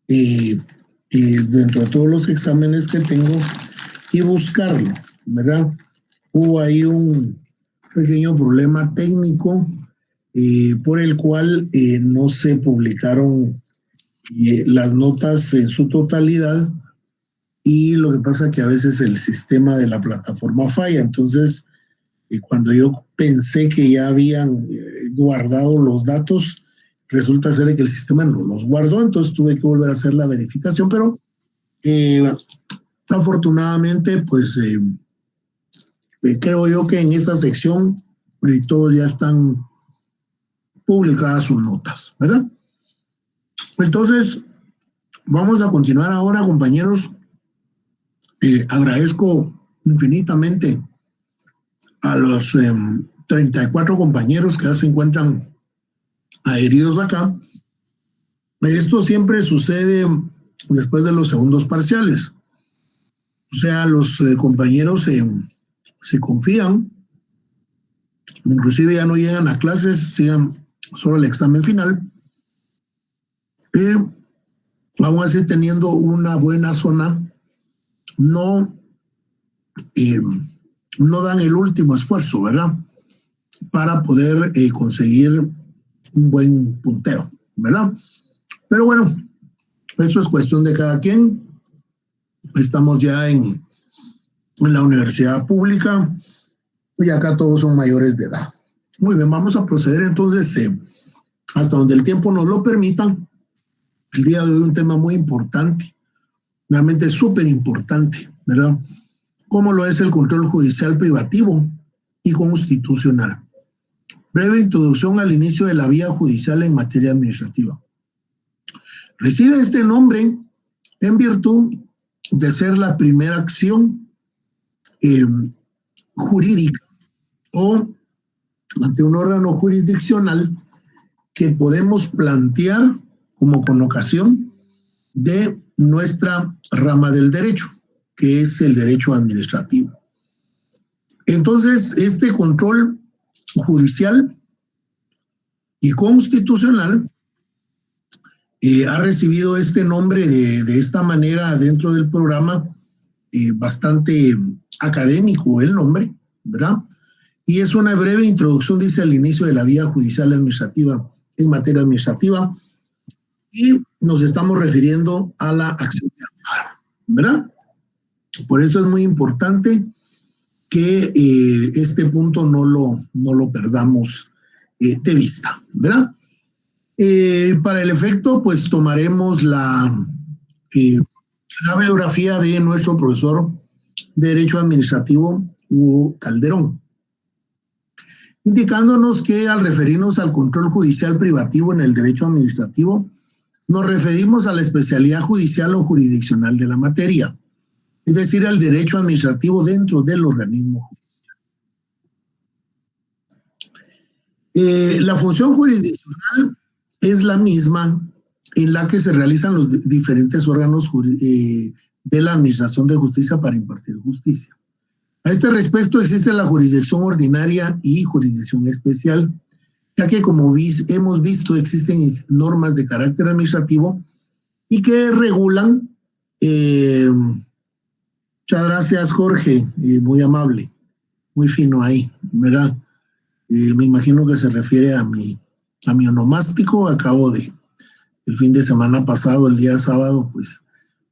eh, dentro de todos los exámenes que tengo y buscarlo, ¿verdad? Hubo ahí un pequeño problema técnico por el cual no se publicaron las notas en su totalidad, y lo que pasa es que a veces el sistema de la plataforma falla. Entonces, cuando yo pensé que ya habían guardado los datos, resulta ser que el sistema no los guardó, entonces tuve que volver a hacer la verificación, pero afortunadamente, pues creo yo que en esta sección todos ya están publicadas sus notas, ¿verdad? Entonces, vamos a continuar ahora, compañeros. Agradezco infinitamente a los 34 compañeros que ya se encuentran adheridos acá. Esto siempre sucede después de los segundos parciales. O sea, los compañeros se confían, inclusive ya no llegan a clases, llegan solo al examen final. Vamos a seguir teniendo una buena zona. No dan el último esfuerzo, ¿verdad? Para poder conseguir un buen puntero, ¿verdad? Pero bueno, eso es cuestión de cada quien. Estamos ya en la universidad pública y acá todos son mayores de edad. Muy bien, vamos a proceder entonces hasta donde el tiempo nos lo permita. El día de hoy un tema muy importante, realmente súper importante, ¿verdad? Como lo es el control judicial privativo y constitucional. Breve introducción al inicio de la vía judicial en materia administrativa. Recibe este nombre en virtud de ser la primera acción jurídica o ante un órgano jurisdiccional que podemos plantear como connotación de nuestra rama del derecho, que es el derecho administrativo. Entonces, este control judicial y constitucional ha recibido este nombre de esta manera dentro del programa, bastante académico el nombre, ¿verdad? Y es una breve introducción, dice, al inicio de la vía judicial administrativa en materia administrativa, y nos estamos refiriendo a la acción de amparo, ¿verdad? Por eso es muy importante que este punto no lo perdamos de vista, ¿verdad? Para el efecto, pues tomaremos la bibliografía de nuestro profesor de Derecho Administrativo, Hugo Calderón, indicándonos que al referirnos al control judicial privativo en el derecho administrativo, nos referimos a la especialidad judicial o jurisdiccional de la materia, es decir, al derecho administrativo dentro del organismo judicial. La función jurisdiccional es la misma en la que se realizan los diferentes órganos de la Administración de Justicia para impartir justicia. A este respecto existe la jurisdicción ordinaria y jurisdicción especial, ya que como hemos visto existen normas de carácter administrativo y que regulan, muchas gracias Jorge, muy amable, muy fino ahí, ¿verdad? Me imagino que se refiere a mi onomástico. Acabo de, el fin de semana pasado, el día sábado, pues,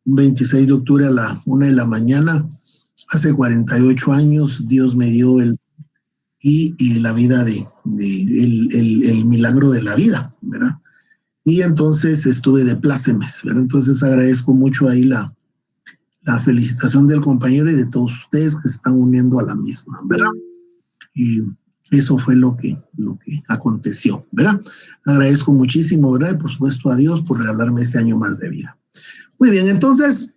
un 26 de octubre a la 1 de la mañana, hace 48 años, Dios me dio la vida el milagro de la vida, ¿verdad? Y entonces estuve de plácemes, ¿verdad? Entonces agradezco mucho ahí la felicitación del compañero y de todos ustedes que se están uniendo a la misma, ¿verdad? Y eso fue lo que aconteció, ¿verdad? Agradezco muchísimo, ¿verdad? Y por supuesto a Dios por regalarme este año más de vida. Muy bien, entonces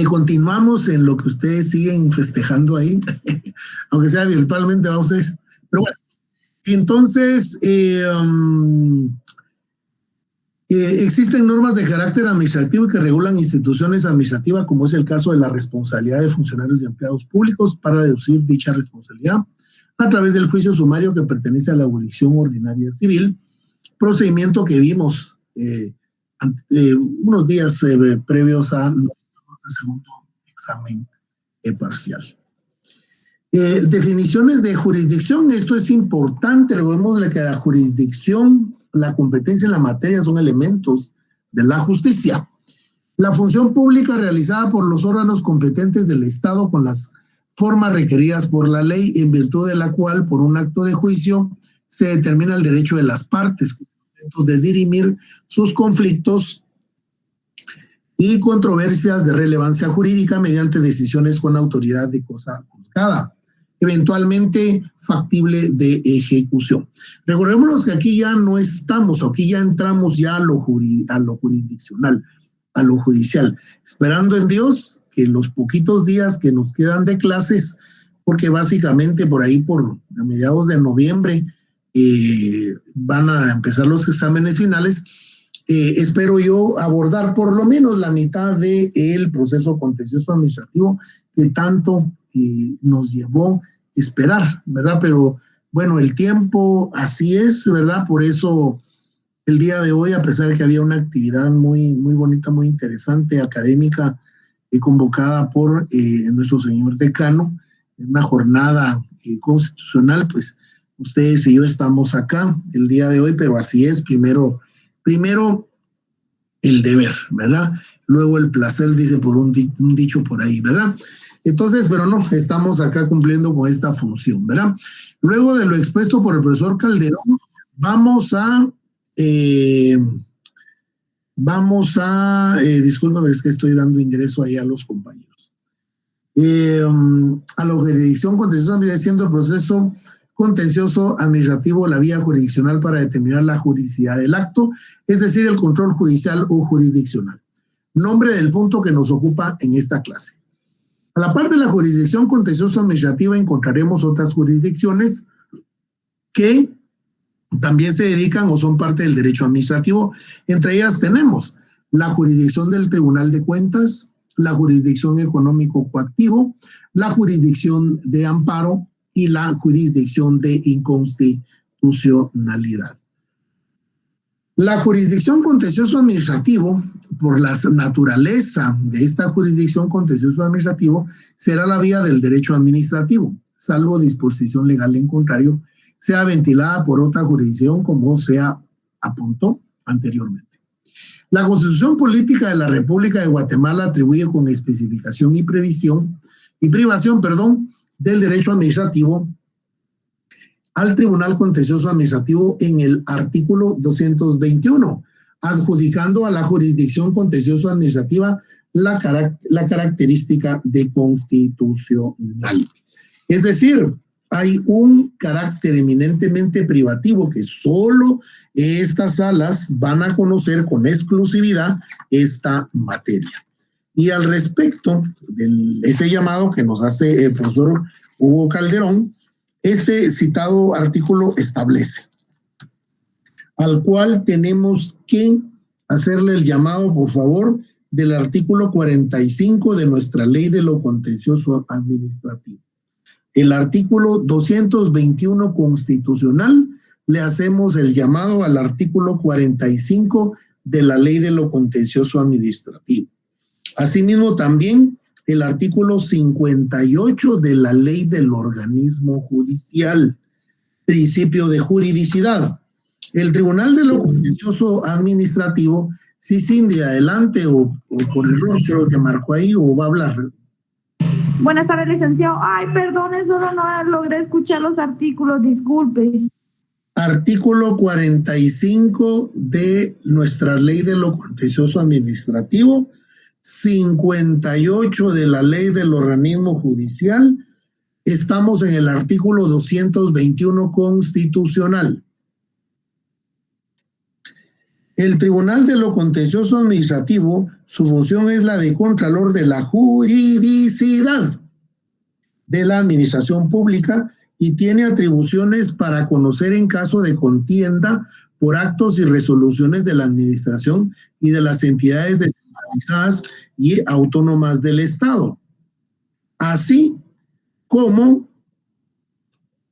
continuamos en lo que ustedes siguen festejando ahí, aunque sea virtualmente a ustedes. Pero bueno, entonces existen normas de carácter administrativo que regulan instituciones administrativas, como es el caso de la responsabilidad de funcionarios y empleados públicos para deducir dicha responsabilidad a través del juicio sumario que pertenece a la jurisdicción ordinaria civil, procedimiento que vimos unos días previos a nuestro segundo examen parcial. Definiciones de jurisdicción, esto es importante, recordemos que la jurisdicción, la competencia en la materia son elementos de la justicia. La función pública realizada por los órganos competentes del Estado con las formas requeridas por la ley, en virtud de la cual, por un acto de juicio, se determina el derecho de las partes de dirimir sus conflictos y controversias de relevancia jurídica mediante decisiones con autoridad de cosa juzgada, eventualmente factible de ejecución. Recordémonos que aquí ya no estamos, aquí ya entramos ya a lo jurisdiccional, a lo judicial, esperando en Dios que los poquitos días que nos quedan de clases, porque básicamente por ahí por a mediados de noviembre van a empezar los exámenes finales, espero yo abordar por lo menos la mitad del proceso contencioso administrativo que tanto nos llevó esperar, ¿verdad? Pero bueno, el tiempo así es, ¿verdad? Por eso el día de hoy, a pesar de que había una actividad muy, muy bonita, muy interesante, académica, convocada por nuestro señor decano, una jornada constitucional, pues ustedes y yo estamos acá el día de hoy, pero así es, primero el deber, ¿verdad? Luego el placer, dice por un dicho por ahí, ¿verdad? Entonces, pero no, estamos acá cumpliendo con esta función, ¿verdad? Luego de lo expuesto por el profesor Calderón, vamos a discúlpame, es que estoy dando ingreso ahí a los compañeros. A la jurisdicción contenciosa viene siendo el proceso contencioso administrativo, la vía jurisdiccional para determinar la juridicidad del acto, es decir, el control judicial o jurisdiccional. Nombre del punto que nos ocupa en esta clase. A la par de la jurisdicción contenciosa administrativa encontraremos otras jurisdicciones que también se dedican o son parte del derecho administrativo. Entre ellas tenemos la jurisdicción del Tribunal de Cuentas, la jurisdicción económico coactivo, la jurisdicción de amparo y la jurisdicción de inconstitucionalidad. La jurisdicción contencioso administrativo, por la naturaleza de esta jurisdicción contencioso administrativo, será la vía del derecho administrativo, salvo disposición legal en contrario, sea ventilada por otra jurisdicción como se apuntó anteriormente. La Constitución Política de la República de Guatemala atribuye con especificación y privación, del derecho administrativo al Tribunal Contencioso Administrativo en el artículo 221, adjudicando a la jurisdicción contencioso administrativa la característica de constitucional. Es decir, hay un carácter eminentemente privativo que solo estas salas van a conocer con exclusividad esta materia. Y al respecto de ese llamado que nos hace el profesor Hugo Calderón, este citado artículo establece, al cual tenemos que hacerle el llamado, por favor, del artículo 45 de nuestra Ley de lo Contencioso Administrativo. El artículo 221 constitucional, le hacemos el llamado al artículo 45 de la Ley de lo Contencioso Administrativo. Asimismo, también el artículo 58 de la Ley del Organismo Judicial, principio de juridicidad. El Tribunal de lo Contencioso Administrativo, si Cindy, adelante, o por error creo que marcó ahí, o va a hablar. Buenas tardes, licenciado. Ay, perdone, solo no logré escuchar los artículos, disculpe. Artículo 45 de nuestra Ley de lo Contencioso Administrativo, 58 de la Ley del Organismo Judicial. Estamos en el artículo 221 constitucional. El Tribunal de lo Contencioso Administrativo, su función es la de contralor de la juridicidad de la administración pública y tiene atribuciones para conocer en caso de contienda por actos y resoluciones de la administración y de las entidades descentralizadas y autónomas del Estado, así como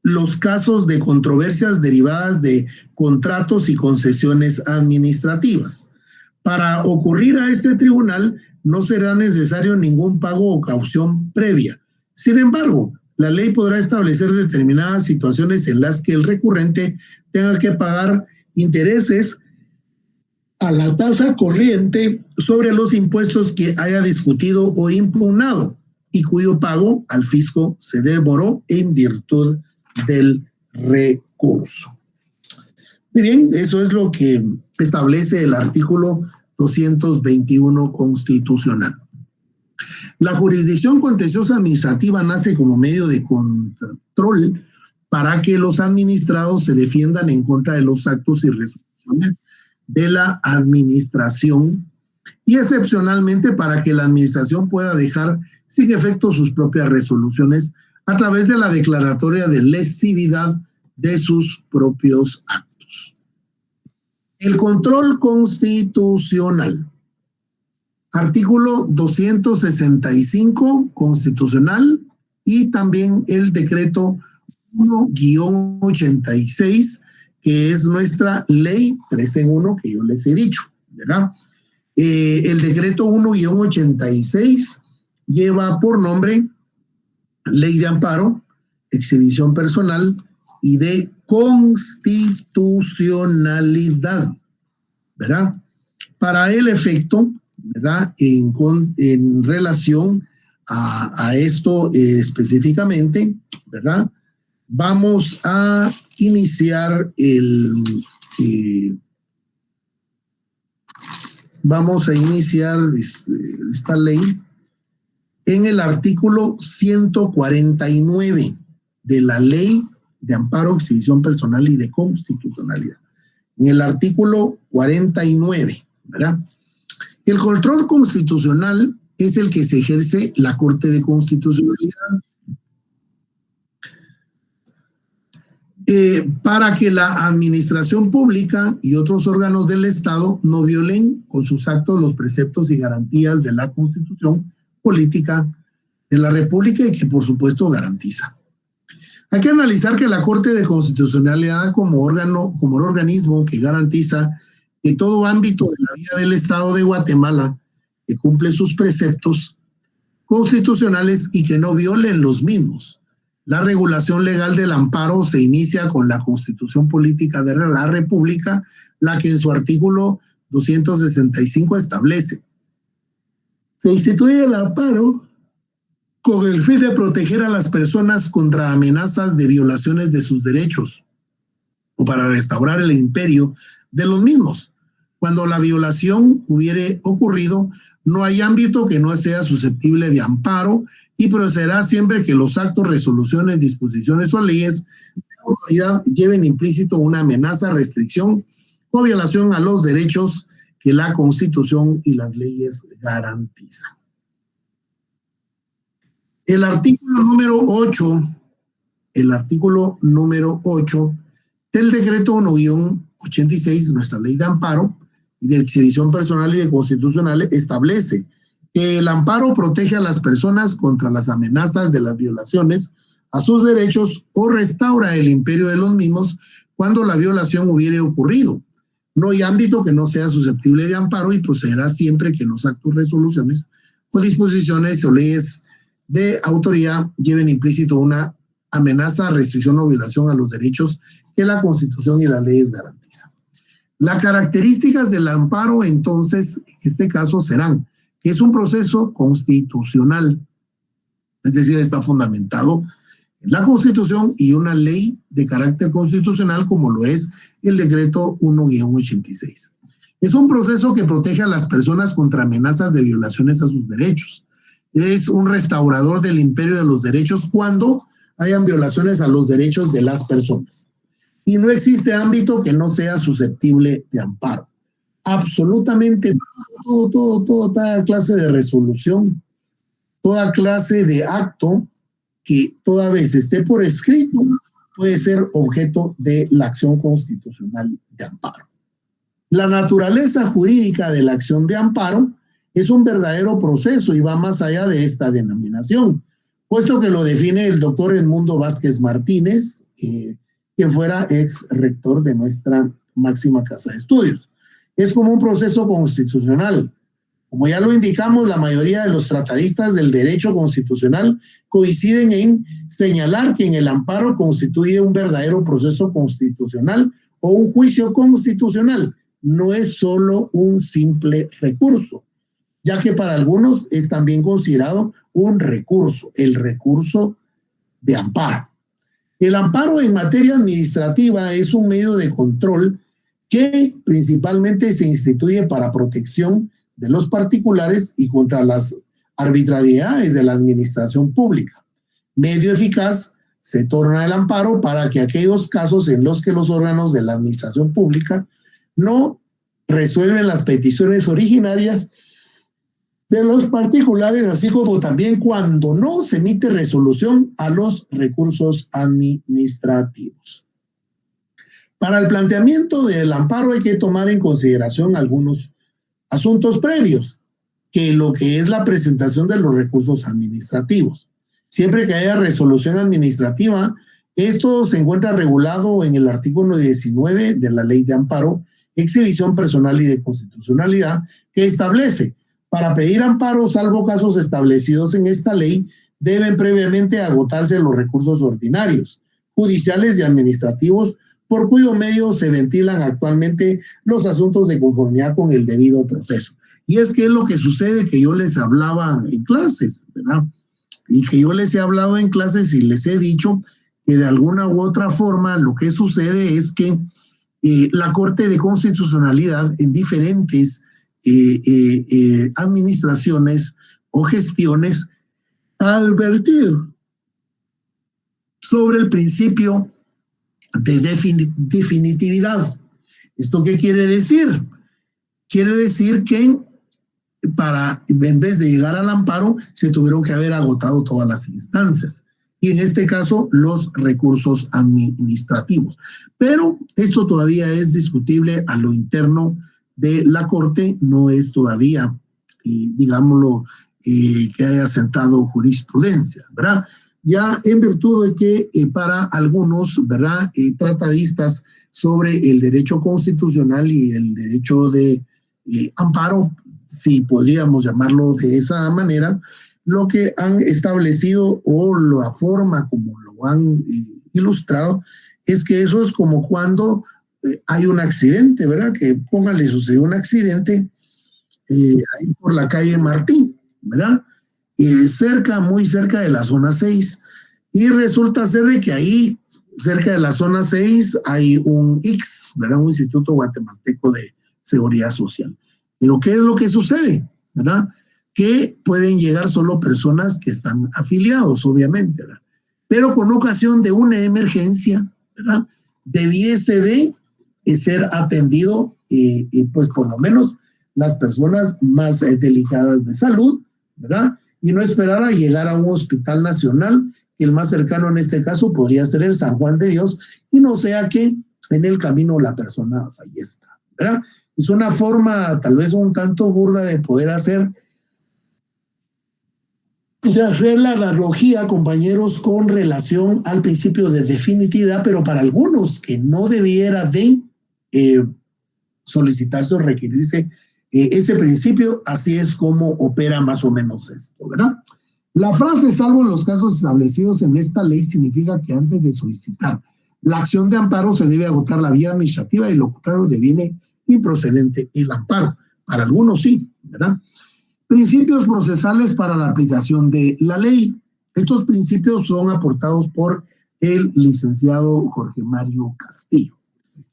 los casos de controversias derivadas de contratos y concesiones administrativas. Para ocurrir a este tribunal no será necesario ningún pago o caución previa. Sin embargo, la ley podrá establecer determinadas situaciones en las que el recurrente tenga que pagar intereses a la tasa corriente sobre los impuestos que haya discutido o impugnado y cuyo pago al fisco se demoró en virtud del recurso. Muy bien, eso es lo que establece el artículo 221 constitucional. La jurisdicción contenciosa administrativa nace como medio de control para que los administrados se defiendan en contra de los actos y resoluciones de la administración y excepcionalmente para que la administración pueda dejar sin efecto sus propias resoluciones a través de la declaratoria de lesividad de sus propios actos. El control constitucional. Artículo 265 constitucional y también el decreto 1-86, que es nuestra ley 3 en 1 que yo les he dicho, ¿verdad? El decreto 1-86 lleva por nombre Ley de Amparo, Exhibición Personal y de Constitucionalidad, ¿verdad? Para el efecto, ¿verdad? En relación a esto específicamente, ¿verdad? Vamos a iniciar esta ley en el artículo 149 de la Ley de Amparo, Exhibición Personal y de Constitucionalidad. En el artículo 49, ¿verdad? El control constitucional es el que se ejerce la Corte de Constitucionalidad para que la administración pública y otros órganos del Estado no violen con sus actos los preceptos y garantías de la Constitución política de la República y que por supuesto garantiza. Hay que analizar que la Corte de Constitucionalidad como organismo que garantiza que todo ámbito de la vida del Estado de Guatemala que cumple sus preceptos constitucionales y que no violen los mismos. La regulación legal del amparo se inicia con la Constitución Política de la República, la que en su artículo 265 establece. Se instituye el amparo con el fin de proteger a las personas contra amenazas de violaciones de sus derechos o para restaurar el imperio de los mismos. Cuando la violación hubiere ocurrido, no hay ámbito que no sea susceptible de amparo y procederá siempre que los actos, resoluciones, disposiciones o leyes de autoridad lleven implícito una amenaza, restricción o violación a los derechos que la Constitución y las leyes garantizan. El artículo número 8 del decreto 1-86, nuestra ley de amparo y de exhibición personal y de constitucional, establece que el amparo protege a las personas contra las amenazas de las violaciones a sus derechos o restaura el imperio de los mismos cuando la violación hubiere ocurrido. No hay ámbito que no sea susceptible de amparo y procederá siempre que los actos, resoluciones o disposiciones o leyes de autoridad lleven implícito una amenaza, restricción o violación a los derechos que la Constitución y las leyes garantizan. Las características del amparo, entonces, en este caso serán que es un proceso constitucional, es decir, está fundamentado en la Constitución y una ley de carácter constitucional como lo es el decreto 1-86. Es un proceso que protege a las personas contra amenazas de violaciones a sus derechos. Es un restaurador del imperio de los derechos cuando hayan violaciones a los derechos de las personas. Y no existe ámbito que no sea susceptible de amparo. Absolutamente toda clase de resolución, toda clase de acto que toda vez esté por escrito puede ser objeto de la acción constitucional de amparo. La naturaleza jurídica de la acción de amparo es un verdadero proceso y va más allá de esta denominación, puesto que lo define el doctor Edmundo Vázquez Martínez, quien fuera ex rector de nuestra máxima casa de estudios. es como un proceso constitucional. Como ya lo indicamos, la mayoría de los tratadistas del derecho constitucional coinciden en señalar que en el amparo constituye un verdadero proceso constitucional o un juicio constitucional. No es solo un simple recurso, ya que para algunos es también considerado un recurso, el recurso de amparo. El amparo en materia administrativa es un medio de control que principalmente se instituye para protección de los particulares y contra las arbitrariedades de la administración pública. Medio eficaz se torna el amparo para que aquellos casos en los que los órganos de la administración pública no resuelven las peticiones originarias de los particulares, así como también cuando no se emite resolución a los recursos administrativos. Para el planteamiento del amparo hay que tomar en consideración algunos asuntos previos, que lo que es la presentación de los recursos administrativos. Siempre que haya resolución administrativa, esto se encuentra regulado en el artículo 19 de la Ley de Amparo, Exhibición Personal y de Constitucionalidad, que establece: para pedir amparo, salvo casos establecidos en esta ley, deben previamente agotarse los recursos ordinarios, judiciales y administrativos, por cuyo medio se ventilan actualmente los asuntos de conformidad con el debido proceso. Y es que es lo que sucede, que yo les hablaba en clases, ¿verdad? Y que yo les he hablado en clases y les he dicho que de alguna u otra forma lo que sucede es que la Corte de Constitucionalidad en diferentes administraciones o gestiones ha advertido sobre el principio de definitividad. ¿Esto qué quiere decir? Quiere decir que en vez de llegar al amparo, se tuvieron que haber agotado todas las instancias. Y en este caso, los recursos administrativos. Pero esto todavía es discutible a lo interno de la Corte, no es todavía, digámoslo, que haya sentado jurisprudencia, ¿verdad? Ya en virtud de que para algunos, ¿verdad?, tratadistas sobre el derecho constitucional y el derecho de amparo, si podríamos llamarlo de esa manera, lo que han establecido o la forma como lo han ilustrado es que eso es como cuando hay un accidente, ¿verdad? Que póngale, sucedió un accidente ahí por la calle Martín, ¿verdad? Muy cerca de la zona 6, y resulta ser de que ahí, cerca de la zona 6, hay un IX, ¿verdad? Un Instituto Guatemalteco de Seguridad Social. Pero ¿qué es lo que sucede? ¿Verdad? Que pueden llegar solo personas que están afiliados, obviamente, ¿verdad? Pero con ocasión de una emergencia, ¿verdad?, debiese de ser atendido, pues por lo menos las personas más delicadas de salud, ¿verdad? Y no esperar a llegar a un hospital nacional, que el más cercano en este caso podría ser el San Juan de Dios, y no sea que en el camino la persona fallezca, ¿verdad? Es una forma tal vez un tanto burda de poder hacer la analogía, compañeros, con relación al principio de definitividad, pero para algunos que no debiera de solicitarse o requerirse ese principio, así es como opera más o menos esto, ¿verdad? La frase "salvo en los casos establecidos en esta ley" significa que antes de solicitar la acción de amparo se debe agotar la vía administrativa, y lo contrario deviene improcedente el amparo. Para algunos sí, ¿verdad? Principios procesales para la aplicación de la ley. Estos principios son aportados por el licenciado Jorge Mario Castillo.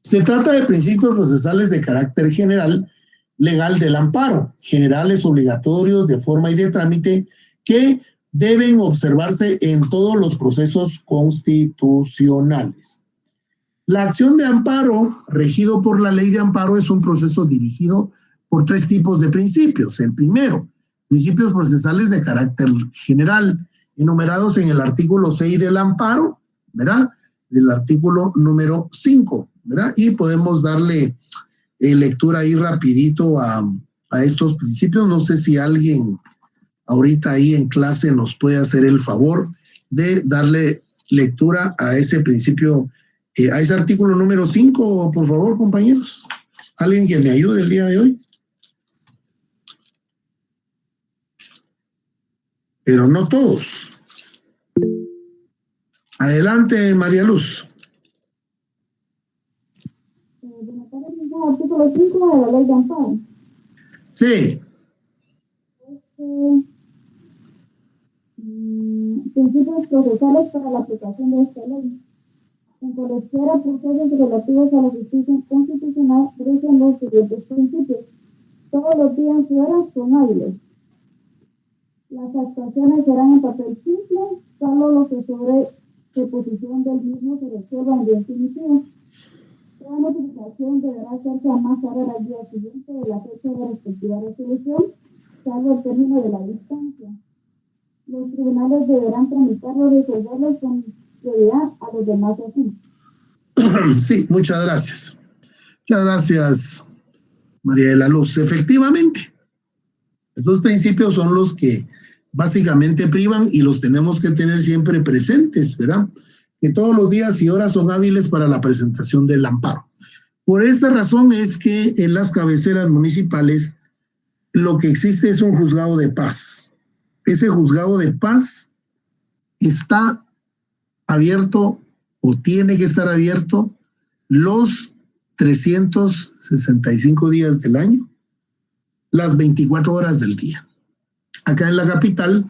Se trata de principios procesales de carácter general, legal del amparo, generales, obligatorios, de forma y de trámite, que deben observarse en todos los procesos constitucionales. La acción de amparo, regido por la Ley de Amparo, es un proceso dirigido por tres tipos de principios. El primero, principios procesales de carácter general, enumerados en el artículo 6 del amparo, ¿verdad? Del artículo número 5, ¿verdad? Y podemos darle lectura ahí rapidito a estos principios. No sé si alguien ahorita ahí en clase nos puede hacer el favor de darle lectura a ese principio, a ese artículo número 5, por favor, compañeros. ¿Alguien que me ayude el día de hoy? Pero no todos. Adelante, María Luz. Buenas tardes, artículo 5 de la ley de amparo. Sí. Principios procesales para la aplicación de esta ley. En cualesquiera procesos relativos a la justicia constitucional rigen los siguientes principios. Todos los días y horas son hábiles. Las actuaciones serán en papel simple, salvo lo que sobre reposición del mismo se resuelva en definitivo. Toda notificación deberá hacerse a más tarde al día siguiente de la fecha de la respectiva resolución, salvo el término de la distancia. Los tribunales deberán tramitarlo y resolverlo con prioridad a los demás asuntos. Sí, muchas gracias. Muchas gracias, María de la Luz. Efectivamente, esos principios son los que básicamente privan y los tenemos que tener siempre presentes, ¿verdad? Que todos los días y horas son hábiles para la presentación del amparo. Por esa razón es que en las cabeceras municipales lo que existe es un juzgado de paz. Ese juzgado de paz está abierto o tiene que estar abierto los 365 días del año, las 24 horas del día. Acá en la capital,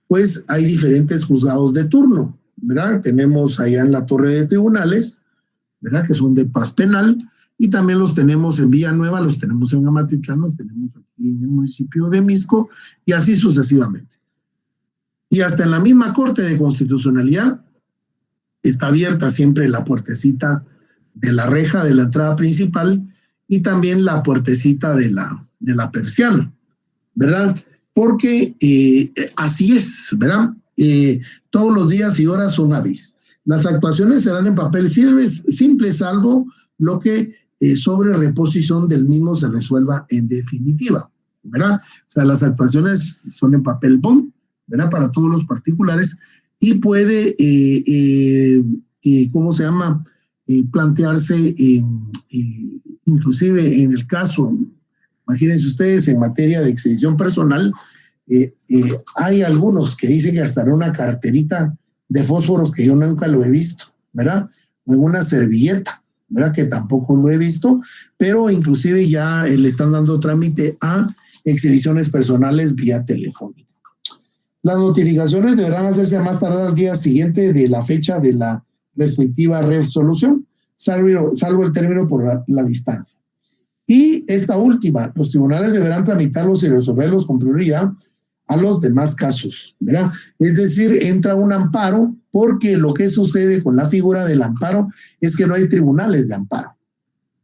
pues hay diferentes juzgados de turno, ¿verdad? Tenemos allá en la Torre de Tribunales, ¿verdad? Que son de paz penal, y también los tenemos en Villanueva, los tenemos en Amatitlán, los tenemos aquí en el municipio de Misco, y así sucesivamente. Y hasta en la misma Corte de Constitucionalidad está abierta siempre la puertecita de la reja de la entrada principal y también la puertecita de la persiana, ¿verdad? Porque así es, ¿verdad? Todos los días y horas son hábiles. Las actuaciones serán en papel simple, salvo lo que sobre reposición del mismo se resuelva en definitiva, ¿verdad? O sea, las actuaciones son en papel bond, ¿verdad? Para todos los particulares y puede, ¿cómo se llama? Plantearse inclusive en el caso, imagínense ustedes, en materia de exhibición personal, hay algunos que dicen que hasta en una carterita de fósforos que yo nunca lo he visto, ¿verdad? O en una servilleta, ¿verdad? Que tampoco lo he visto, pero inclusive ya le están dando trámite a exhibiciones personales vía telefónica. Las notificaciones deberán hacerse a más tardar al día siguiente de la fecha de la respectiva resolución, salvo el término por la distancia. Y esta última, los tribunales deberán tramitarlos y resolverlos con prioridad a los demás casos, ¿verdad? Es decir, entra un amparo porque lo que sucede con la figura del amparo es que no hay tribunales de amparo.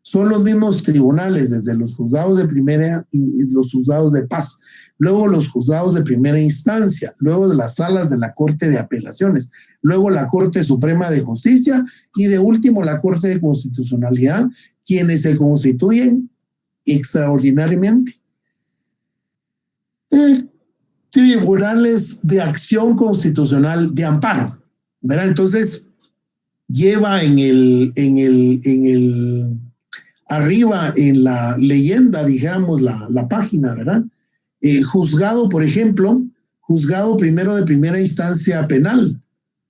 Son los mismos tribunales, desde los juzgados de primera y los juzgados de paz, luego los juzgados de primera instancia, luego de las salas de la Corte de Apelaciones, luego la Corte Suprema de Justicia y de último la Corte de Constitucionalidad, quienes se constituyen extraordinariamente tribunales de acción constitucional de amparo, ¿verdad? Entonces, lleva arriba en la leyenda, digamos, la página, ¿verdad? Juzgado, por ejemplo, juzgado primero de primera instancia penal,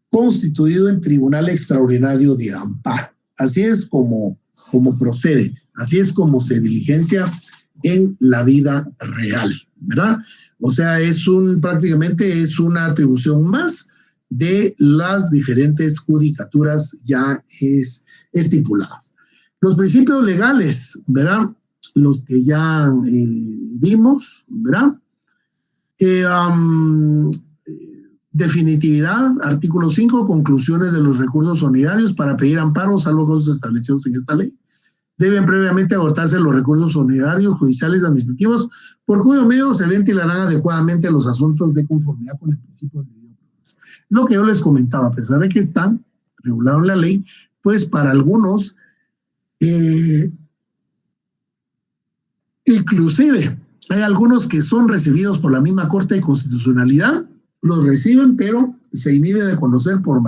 constituido en tribunal extraordinario de amparo. Así es como procede, así es como se diligencia en la vida real, ¿verdad? O sea, prácticamente es una atribución más de las diferentes judicaturas ya estipuladas. Los principios legales, ¿verdad? Los que ya vimos, ¿verdad? Definitividad, artículo 5, conclusiones de los recursos unitarios para pedir amparo, salvo casos establecidos en esta ley. Deben previamente agotarse los recursos unitarios, judiciales y administrativos, por cuyo medio se ventilarán adecuadamente los asuntos de conformidad con el principio del debido proceso. Lo que yo les comentaba, a pesar de que están regulados en la ley, pues para algunos, inclusive hay algunos que son recibidos por la misma Corte de Constitucionalidad, los reciben, pero se inhibe de conocer por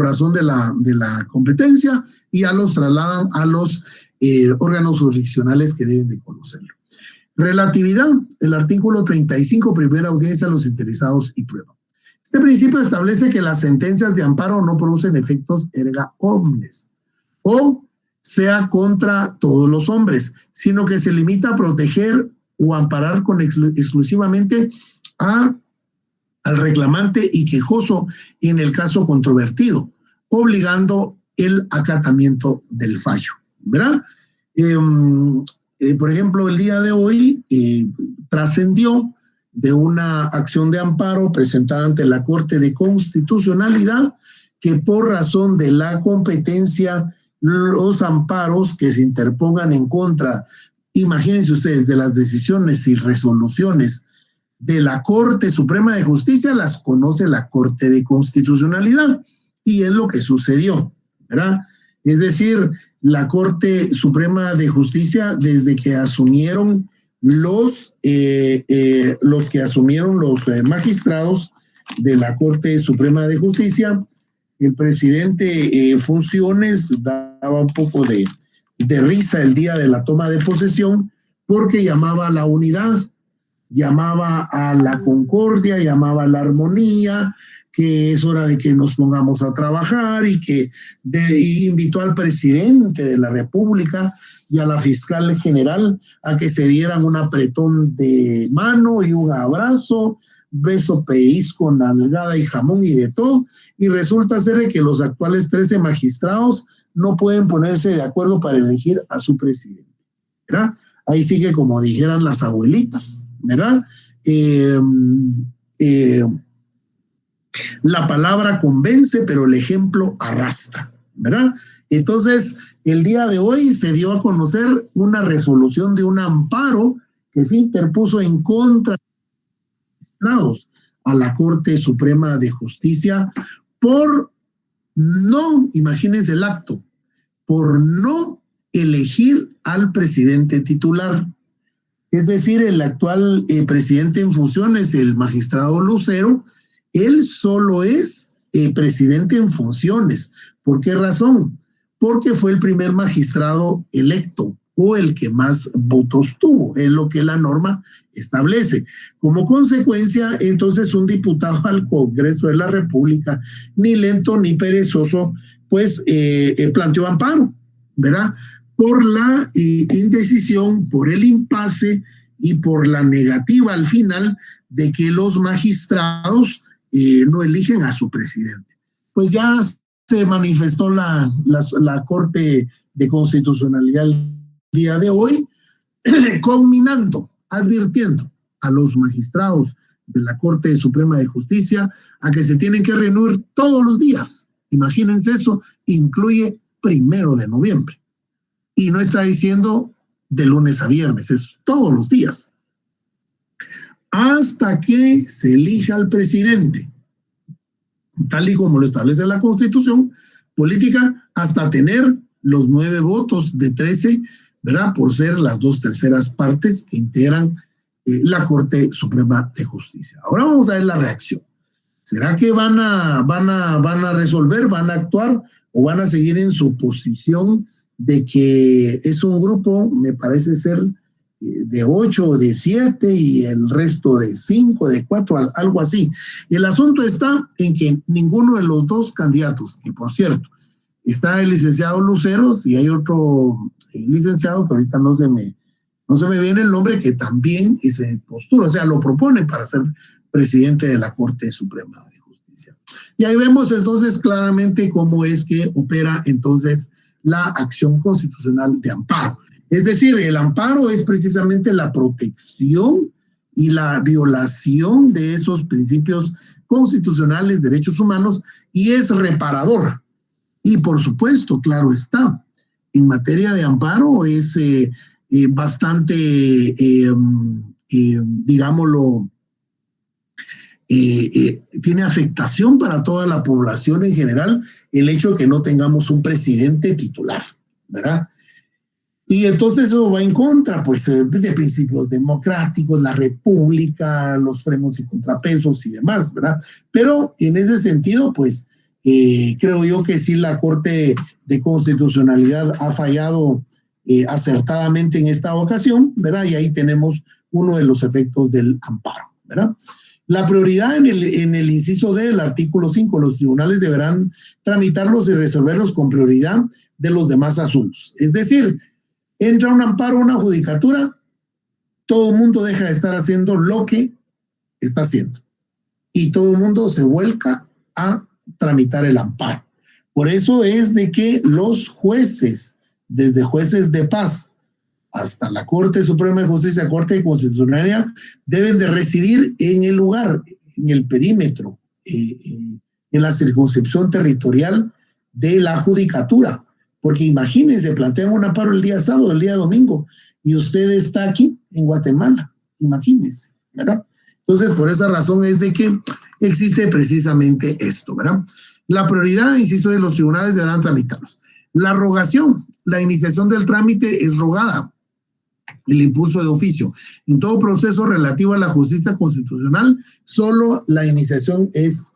razón de la competencia y ya los trasladan a los órganos jurisdiccionales que deben de conocerlo. Relatividad, el artículo 35, primera audiencia a los interesados y prueba. Este principio establece que las sentencias de amparo no producen efectos erga omnes, o sea contra todos los hombres, sino que se limita a proteger o amparar exclusivamente al reclamante y quejoso en el caso controvertido, obligando el acatamiento del fallo, ¿verdad? Por ejemplo, el día de hoy trascendió de una acción de amparo presentada ante la Corte de Constitucionalidad que por razón de la competencia los amparos que se interpongan en contra, imagínense ustedes, de las decisiones y resoluciones de la Corte Suprema de Justicia, las conoce la Corte de Constitucionalidad, y es lo que sucedió, ¿verdad? Es decir, la Corte Suprema de Justicia, desde que asumieron los magistrados de la Corte Suprema de Justicia, el presidente funciones daba un poco de risa el día de la toma de posesión, porque llamaba a la unidad, llamaba a la concordia, llamaba a la armonía, que es hora de que nos pongamos a trabajar, y invitó al presidente de la República y a la fiscal general a que se dieran un apretón de mano y un abrazo, beso, pellizco, nalgada y jamón y de todo, y resulta ser que los actuales 13 magistrados no pueden ponerse de acuerdo para elegir a su presidente, ¿verdad? Ahí sigue como dijeran las abuelitas, ¿verdad? La palabra convence, pero el ejemplo arrastra, ¿verdad? Entonces, el día de hoy se dio a conocer una resolución de un amparo que se interpuso en contra de los magistrados a la Corte Suprema de Justicia por no, imagínense el acto, por no elegir al presidente titular. Es decir, el actual presidente en funciones, el magistrado Lucero, él solo es presidente en funciones. ¿Por qué razón? Porque fue el primer magistrado electo o el que más votos tuvo, es lo que la norma establece. Como consecuencia, entonces, un diputado al Congreso de la República, ni lento ni perezoso, pues planteó amparo, ¿verdad? Por la indecisión, por el impasse y por la negativa al final de que los magistrados no eligen a su presidente. Pues ya se manifestó la Corte de Constitucionalidad el día de hoy, conminando, advirtiendo a los magistrados de la Corte Suprema de Justicia a que se tienen que reunir todos los días. Imagínense eso, incluye 1 de noviembre. Y no está diciendo de lunes a viernes, es todos los días. Hasta que se elija al presidente, tal y como lo establece la Constitución política, hasta tener los 9 votos de 13, ¿verdad? Por ser las 2/3 partes que integran la Corte Suprema de Justicia. Ahora vamos a ver la reacción. ¿Será que van a resolver, van a actuar o van a seguir en su posición de que es un grupo, me parece ser, de 8 o de 7 y el resto de 5, de 4, algo así? El asunto está en que ninguno de los dos candidatos, que por cierto, está el licenciado Luceros y hay otro licenciado que ahorita no se me viene el nombre, que también se postula, o sea, lo propone para ser presidente de la Corte Suprema de Justicia. Y ahí vemos entonces claramente cómo es que opera entonces la acción constitucional de amparo. Es decir, el amparo es precisamente la protección y la violación de esos principios constitucionales, derechos humanos, y es reparador. Y por supuesto, claro está, en materia de amparo es bastante, digámoslo, tiene afectación para toda la población en general el hecho de que no tengamos un presidente titular, ¿verdad? Y entonces eso va en contra, pues, de principios democráticos, la república, los frenos y contrapesos y demás, ¿verdad? Pero en ese sentido, pues, creo yo que sí la Corte de Constitucionalidad ha fallado acertadamente en esta ocasión, ¿verdad? Y ahí tenemos uno de los efectos del amparo, ¿verdad? La prioridad en el inciso D del artículo 5, los tribunales deberán tramitarlos y resolverlos con prioridad de los demás asuntos. Es decir, entra un amparo, una judicatura, todo el mundo deja de estar haciendo lo que está haciendo y todo el mundo se vuelca a tramitar el amparo. Por eso es de que los jueces, desde jueces de paz hasta la Corte Suprema de Justicia, Corte Constitucional, deben de residir en el lugar, en el perímetro, en la circunscripción territorial de la judicatura. Porque imagínense, plantean un amparo el día sábado, el día domingo, y usted está aquí en Guatemala, imagínense, ¿verdad? Entonces, por esa razón es de que existe precisamente esto, ¿verdad? La prioridad, inciso de los tribunales deberán tramitarlos. La rogación, la iniciación del trámite es rogada. El impulso de oficio. En todo proceso relativo a la justicia constitucional, solo la iniciación es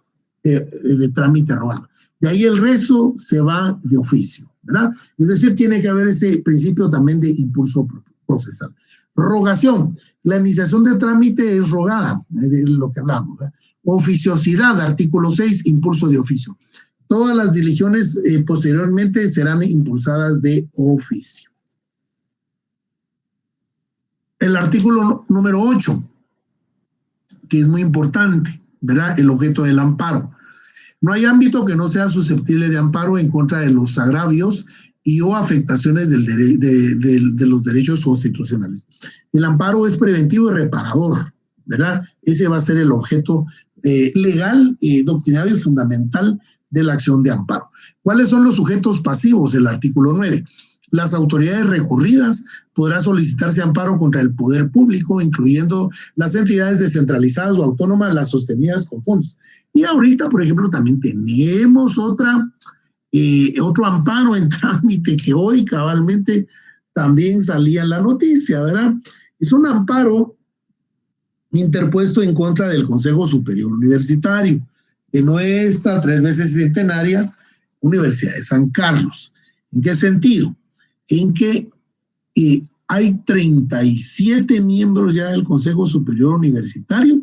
de trámite rogado. De ahí el resto se va de oficio, ¿verdad? Es decir, tiene que haber ese principio también de impulso procesal. Rogación. La iniciación de trámite es rogada, de lo que hablamos, ¿verdad? Oficiosidad, artículo 6, impulso de oficio. Todas las diligencias posteriormente serán impulsadas de oficio. El artículo número 8, que es muy importante, ¿verdad? El objeto del amparo. No hay ámbito que no sea susceptible de amparo en contra de los agravios y o afectaciones de los derechos constitucionales. El amparo es preventivo y reparador, ¿verdad? Ese va a ser el objeto legal, doctrinario y fundamental de la acción de amparo. ¿Cuáles son los sujetos pasivos? El artículo 9. Las autoridades recurridas podrán solicitarse amparo contra el poder público, incluyendo las entidades descentralizadas o autónomas, las sostenidas con fondos. Y ahorita, por ejemplo, también tenemos otro amparo en trámite que hoy cabalmente también salía en la noticia, ¿verdad? Es un amparo interpuesto en contra del Consejo Superior Universitario de nuestra 3 veces centenaria Universidad de San Carlos. ¿En qué sentido? En que hay 37 miembros ya del Consejo Superior Universitario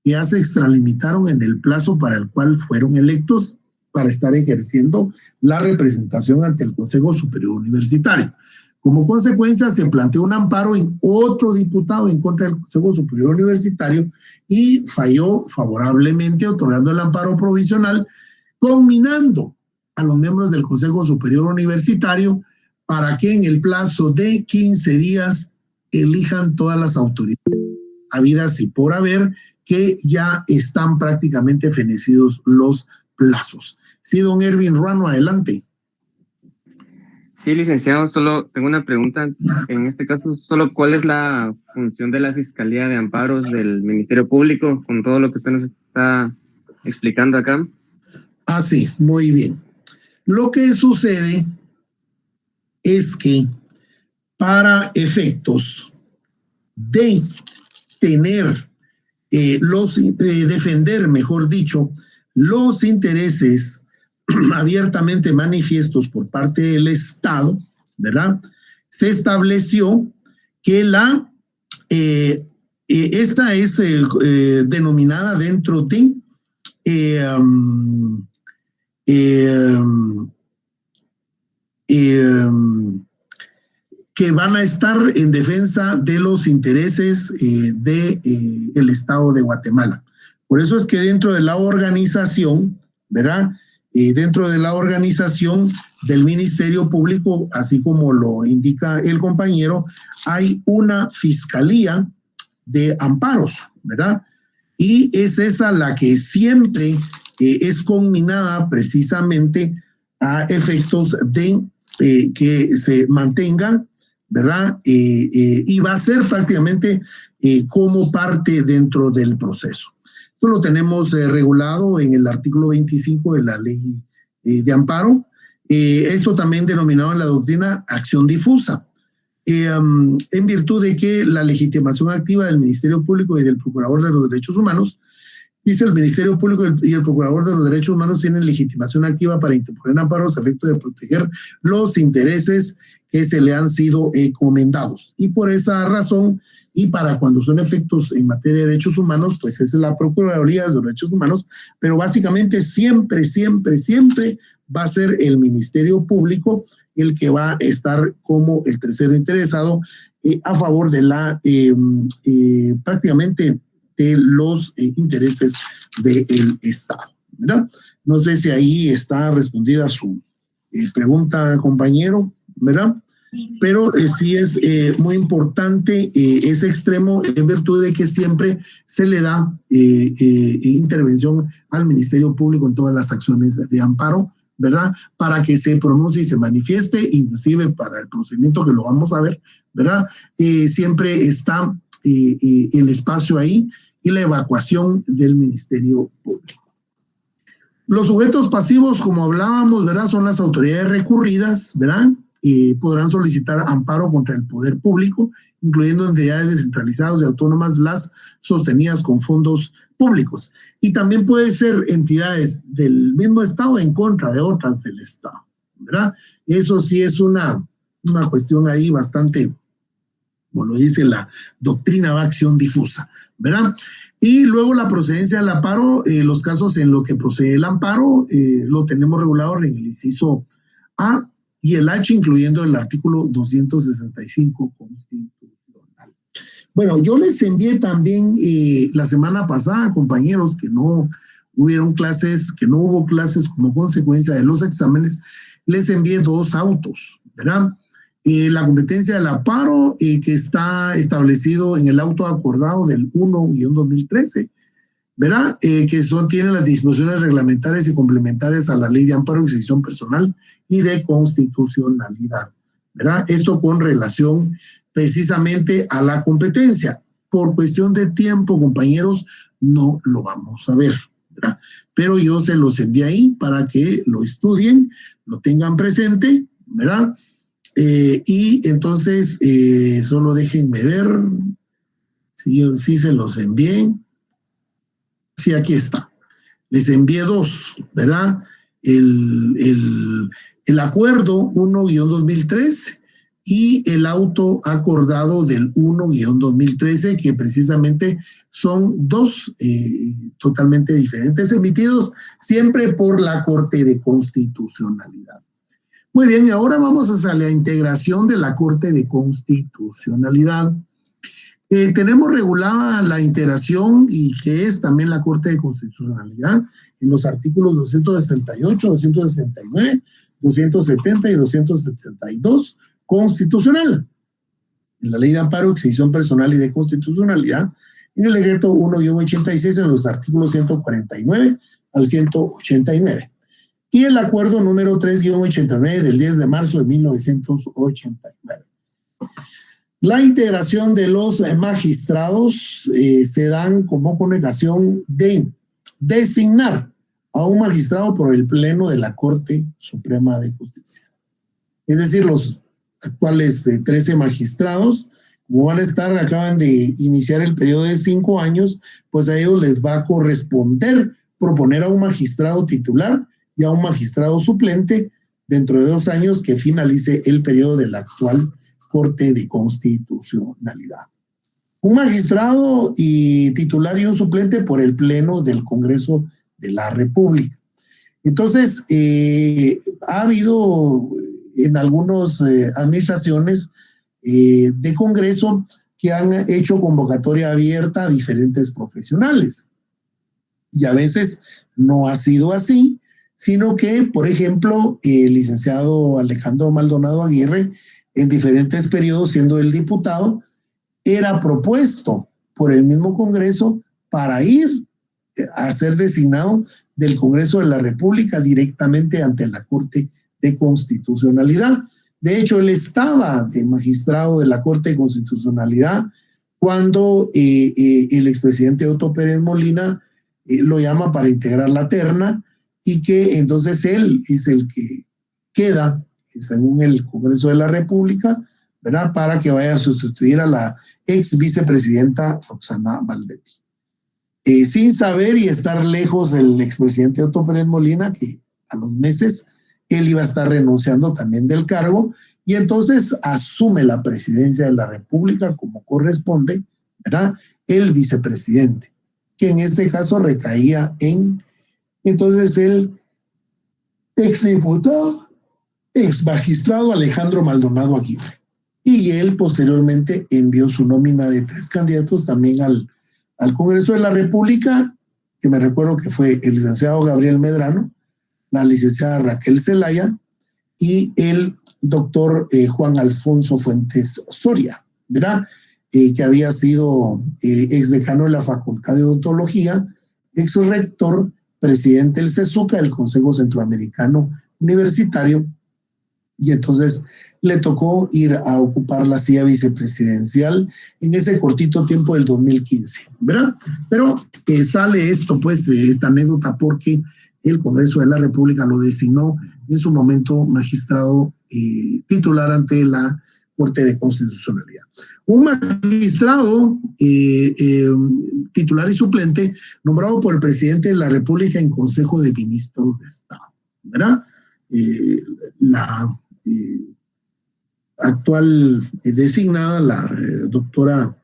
que ya se extralimitaron en el plazo para el cual fueron electos para estar ejerciendo la representación ante el Consejo Superior Universitario. Como consecuencia, se planteó un amparo en otro diputado en contra del Consejo Superior Universitario y falló favorablemente otorgando el amparo provisional, conminando a los miembros del Consejo Superior Universitario para que en el plazo de 15 días elijan todas las autoridades habidas y por haber, que ya están prácticamente fenecidos los plazos. Sí, don Erwin Ruano, adelante. Sí, licenciado, solo tengo una pregunta. En este caso, solo ¿cuál es la función de la Fiscalía de Amparos del Ministerio Público con todo lo que usted nos está explicando acá? Ah, sí, muy bien. Lo que sucede es que para efectos de tener defender, mejor dicho, los intereses abiertamente manifiestos por parte del Estado, ¿verdad? Se estableció que esta es denominada dentro de que van a estar en defensa de los intereses del Estado de Guatemala. Por eso es que dentro de la organización, ¿verdad? Dentro de la organización del Ministerio Público, así como lo indica el compañero, hay una fiscalía de amparos, ¿verdad? Y es esa la que siempre es conminada precisamente a efectos de que se mantengan, ¿verdad? Y va a ser prácticamente como parte dentro del proceso. Esto lo tenemos regulado en el artículo 25 de la ley de amparo. Esto también denominado en la doctrina acción difusa, en virtud de que la legitimación activa del Ministerio Público y del Procurador de los Derechos Humanos Dice: el Ministerio Público y el Procurador de los Derechos Humanos tienen legitimación activa para interponer amparos a efecto de proteger los intereses que se le han sido encomendados. Y por esa razón, y para cuando son efectos en materia de derechos humanos, pues esa es la Procuraduría de los Derechos Humanos, pero básicamente siempre va a ser el Ministerio Público el que va a estar como el tercero interesado a favor de la prácticamente de los intereses del Estado, ¿verdad? No sé si ahí está respondida su pregunta, compañero, ¿verdad? Pero sí es muy importante ese extremo en virtud de que siempre se le da intervención al Ministerio Público en todas las acciones de amparo, ¿verdad? Para que se pronuncie y se manifieste, inclusive para el procedimiento que lo vamos a ver, ¿verdad? Siempre está el espacio ahí y la evacuación del Ministerio Público. Los sujetos pasivos, como hablábamos, ¿verdad? Son las autoridades recurridas, ¿verdad? Podrán solicitar amparo contra el poder público, incluyendo entidades descentralizadas y autónomas, las sostenidas con fondos públicos. Y también puede ser entidades del mismo Estado en contra de otras del Estado, ¿verdad? Eso sí es una cuestión ahí bastante, como lo dice la doctrina, va acción difusa, ¿verdad? Y luego la procedencia del amparo, los casos en los que procede el amparo, lo tenemos regulado en el inciso A y el H, incluyendo el artículo 265 constitucional. Bueno, yo les envié también la semana pasada, compañeros, que no hubo clases como consecuencia de los exámenes, les envié 2 autos, ¿verdad? La competencia del amparo, que está establecido en el auto acordado del 1-2013, ¿verdad? Tiene las disposiciones reglamentarias y complementarias a la Ley de Amparo y Excepción Personal y de Constitucionalidad, ¿verdad? Esto con relación precisamente a la competencia. Por cuestión de tiempo, compañeros, no lo vamos a ver, ¿verdad? Pero yo se los envié ahí para que lo estudien, lo tengan presente, ¿verdad? Y entonces, solo déjenme ver si yo sí se los envié. Sí, aquí está. Les envié 2, ¿verdad? El acuerdo 1-2013 y el auto acordado del 1-2013, que precisamente son 2 totalmente diferentes, emitidos siempre por la Corte de Constitucionalidad. Muy bien, y ahora vamos hacia la integración de la Corte de Constitucionalidad. Tenemos regulada la integración y que es también la Corte de Constitucionalidad en los artículos 268, 269, 270 y 272 constitucional. En la Ley de Amparo, Exhibición Personal y de Constitucionalidad, en el decreto 1-86 en los artículos 149 al 189. Y el acuerdo número 3-89 del 10 de marzo de 1989. La integración de los magistrados se dan como connotación de designar a un magistrado por el Pleno de la Corte Suprema de Justicia. Es decir, los actuales 13 magistrados, como van a estar, acaban de iniciar el periodo de 5 años, pues a ellos les va a corresponder proponer a un magistrado titular y a un magistrado suplente dentro de 2 años que finalice el periodo de la actual Corte de Constitucionalidad. Un magistrado y titular y un suplente por el Pleno del Congreso de la República. Entonces, ha habido en algunas administraciones de Congreso que han hecho convocatoria abierta a diferentes profesionales. Y a veces no ha sido así, sino que, por ejemplo, el licenciado Alejandro Maldonado Aguirre, en diferentes periodos, siendo el diputado, era propuesto por el mismo Congreso para ir a ser designado del Congreso de la República directamente ante la Corte de Constitucionalidad. De hecho, él estaba de magistrado de la Corte de Constitucionalidad cuando el expresidente Otto Pérez Molina lo llama para integrar la terna y que entonces él es el que queda según el Congreso de la República, ¿verdad? Para que vaya a sustituir a la ex vicepresidenta Roxana Valdetti. sin saber y estar lejos el expresidente Otto Pérez Molina, que a los meses él iba a estar renunciando también del cargo, y entonces asume la presidencia de la República como corresponde, ¿verdad? El vicepresidente, que en este caso recaía en entonces el exdiputado, exmagistrado Alejandro Maldonado Aguirre. Y él posteriormente envió su nómina de 3 candidatos también al Congreso de la República, que me recuerdo que fue el licenciado Gabriel Medrano, la licenciada Raquel Zelaya y el doctor Juan Alfonso Fuentes Soria, ¿verdad? Que había sido exdecano de la Facultad de Odontología, exrector, presidente del CESUCA, el Consejo Centroamericano Universitario, y entonces le tocó ir a ocupar la silla vicepresidencial en ese cortito tiempo del 2015, ¿verdad? Pero sale esto, pues, esta anécdota, porque el Congreso de la República lo designó en su momento magistrado titular ante la Corte de Constitucionalidad. Un magistrado titular y suplente nombrado por el presidente de la República en Consejo de Ministros de Estado, ¿verdad? La actual designada, la doctora,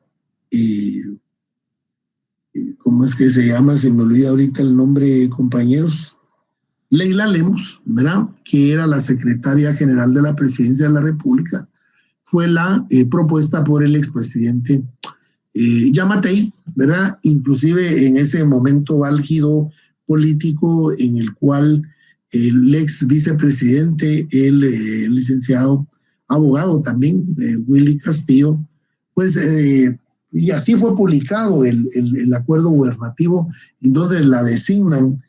¿cómo es que se llama? Se me olvida ahorita el nombre, compañeros. Leila Lemos, ¿verdad? Que era la secretaria general de la Presidencia de la República, fue la propuesta por el expresidente Yamatei, ¿verdad? Inclusive en ese momento álgido político en el cual el ex vicepresidente, el licenciado abogado también, Willy Castillo, pues, y así fue publicado el acuerdo gubernativo en donde la designan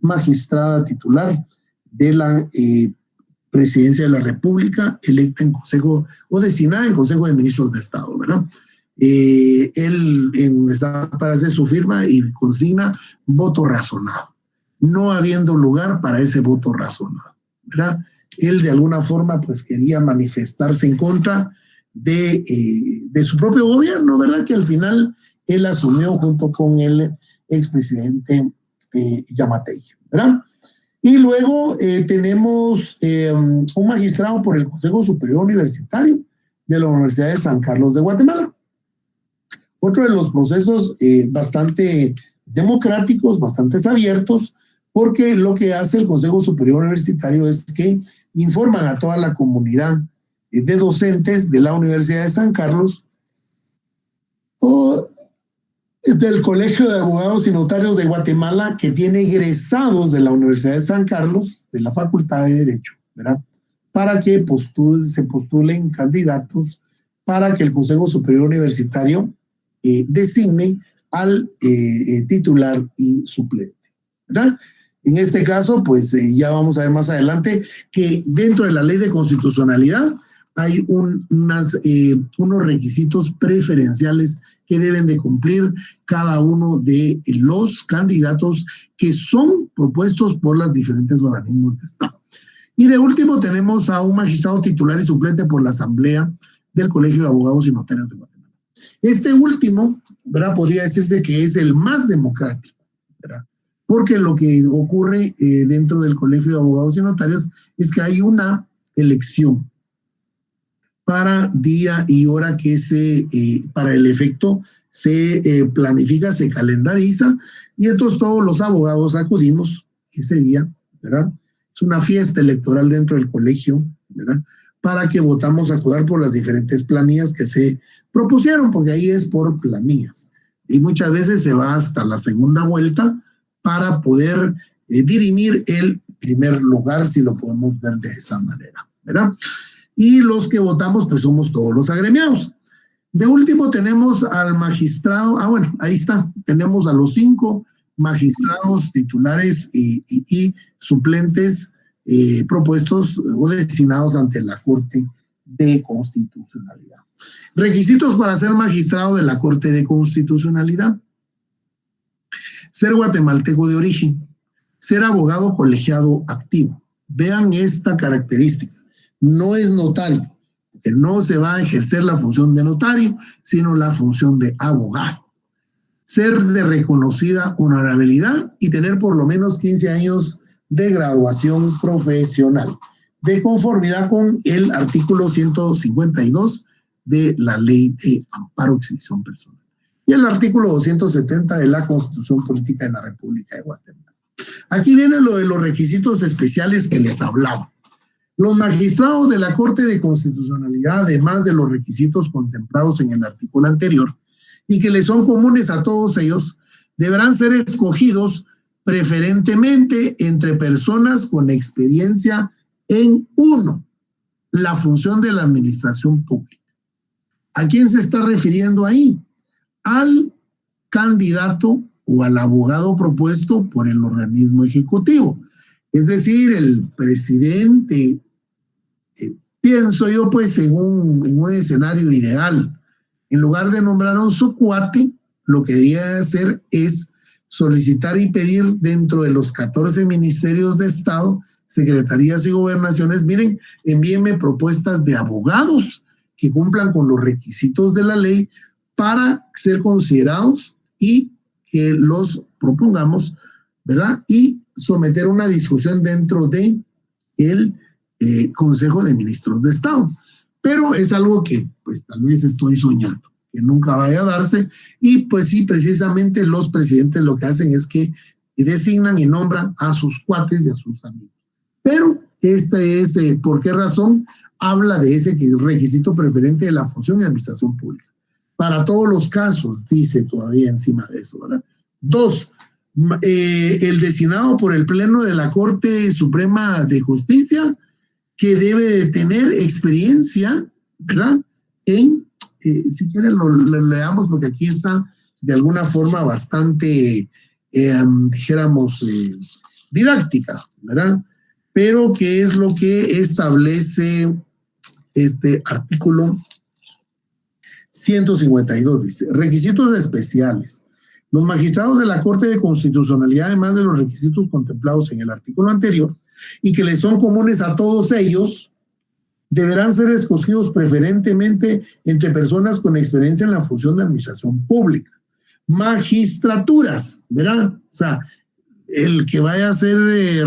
magistrada titular de la presidencia de la República, electa en Consejo o designada en Consejo de Ministros de Estado, ¿verdad? Él está para hacer su firma y consigna voto razonado, no habiendo lugar para ese voto razonado, ¿verdad? Él de alguna forma pues quería manifestarse en contra de su propio gobierno, ¿verdad? Que al final él asumió junto con el expresidente Yamatei, ¿verdad? Y luego tenemos un magistrado por el Consejo Superior Universitario de la Universidad de San Carlos de Guatemala. Otro de los procesos bastante democráticos, bastante abiertos, porque lo que hace el Consejo Superior Universitario es que informan a toda la comunidad de docentes de la Universidad de San Carlos o del Colegio de Abogados y Notarios de Guatemala, que tiene egresados de la Universidad de San Carlos, de la Facultad de Derecho, ¿verdad? Para que se postulen candidatos para que el Consejo Superior Universitario designe al titular y suplente, ¿verdad? En este caso, pues ya vamos a ver más adelante que dentro de la ley de constitucionalidad hay unos requisitos preferenciales que deben de cumplir cada uno de los candidatos que son propuestos por los diferentes organismos de Estado. Y de último tenemos a un magistrado titular y suplente por la Asamblea del Colegio de Abogados y Notarios de Guatemala. Este último, ¿verdad? Podría decirse que es el más democrático, ¿verdad? Porque lo que ocurre dentro del Colegio de Abogados y Notarios es que hay una elección para día y hora que para el efecto se planifica, se calendariza, y entonces todos los abogados acudimos ese día, ¿verdad? Es una fiesta electoral dentro del colegio, ¿verdad? Para que votamos a jugar por las diferentes planillas que se propusieron, porque ahí es por planillas. Y muchas veces se va hasta la segunda vuelta para poder dirimir el primer lugar, si lo podemos ver de esa manera, ¿verdad? Y los que votamos, pues somos todos los agremiados. De último tenemos al magistrado, bueno, ahí está, tenemos a los 5 magistrados titulares y suplentes propuestos o designados ante la Corte de Constitucionalidad. Requisitos para ser magistrado de la Corte de Constitucionalidad: ser guatemalteco de origen, ser abogado colegiado activo. Vean esta característica. No es notario, que no se va a ejercer la función de notario, sino la función de abogado. ser de reconocida honorabilidad y tener por lo menos 15 años de graduación profesional, de conformidad con el artículo 152 de la Ley de Amparo y Exhibición Personal y el artículo 270 de la Constitución Política de la República de Guatemala. Aquí viene lo de los requisitos especiales que les hablaba. Los magistrados de la Corte de Constitucionalidad, además de los requisitos contemplados en el artículo anterior, y que les son comunes a todos ellos, deberán ser escogidos preferentemente entre personas con experiencia en la función de la administración pública. ¿A quién se está refiriendo ahí? Al candidato o al abogado propuesto por el organismo ejecutivo. Es decir, el presidente, pienso yo, pues en un escenario ideal, en lugar de nombrar a un su cuate, lo que debería hacer es solicitar y pedir dentro de los 14 ministerios de Estado, secretarías y gobernaciones, miren, envíenme propuestas de abogados que cumplan con los requisitos de la ley para ser considerados y que los propongamos, ¿verdad? Y someter una discusión dentro de el Consejo de Ministros de Estado. Pero es algo que pues tal vez estoy soñando, que nunca vaya a darse, y pues sí, precisamente los presidentes lo que hacen es que designan y nombran a sus cuates y a sus amigos. Pero este es, ¿por qué razón? Habla de ese requisito preferente de la función y administración pública. Para todos los casos, dice todavía encima de eso, ¿verdad? 2, el designado por el Pleno de la Corte Suprema de Justicia, que debe de tener experiencia, ¿verdad? Si quieren lo leamos porque aquí está de alguna forma bastante, dijéramos, didáctica, ¿verdad? Pero ¿qué es lo que establece este artículo 152? Dice, requisitos especiales. Los magistrados de la Corte de Constitucionalidad, además de los requisitos contemplados en el artículo anterior, y que les son comunes a todos ellos, deberán ser escogidos preferentemente entre personas con experiencia en la función de administración pública. Magistraturas, ¿verdad? O sea, el que vaya a ser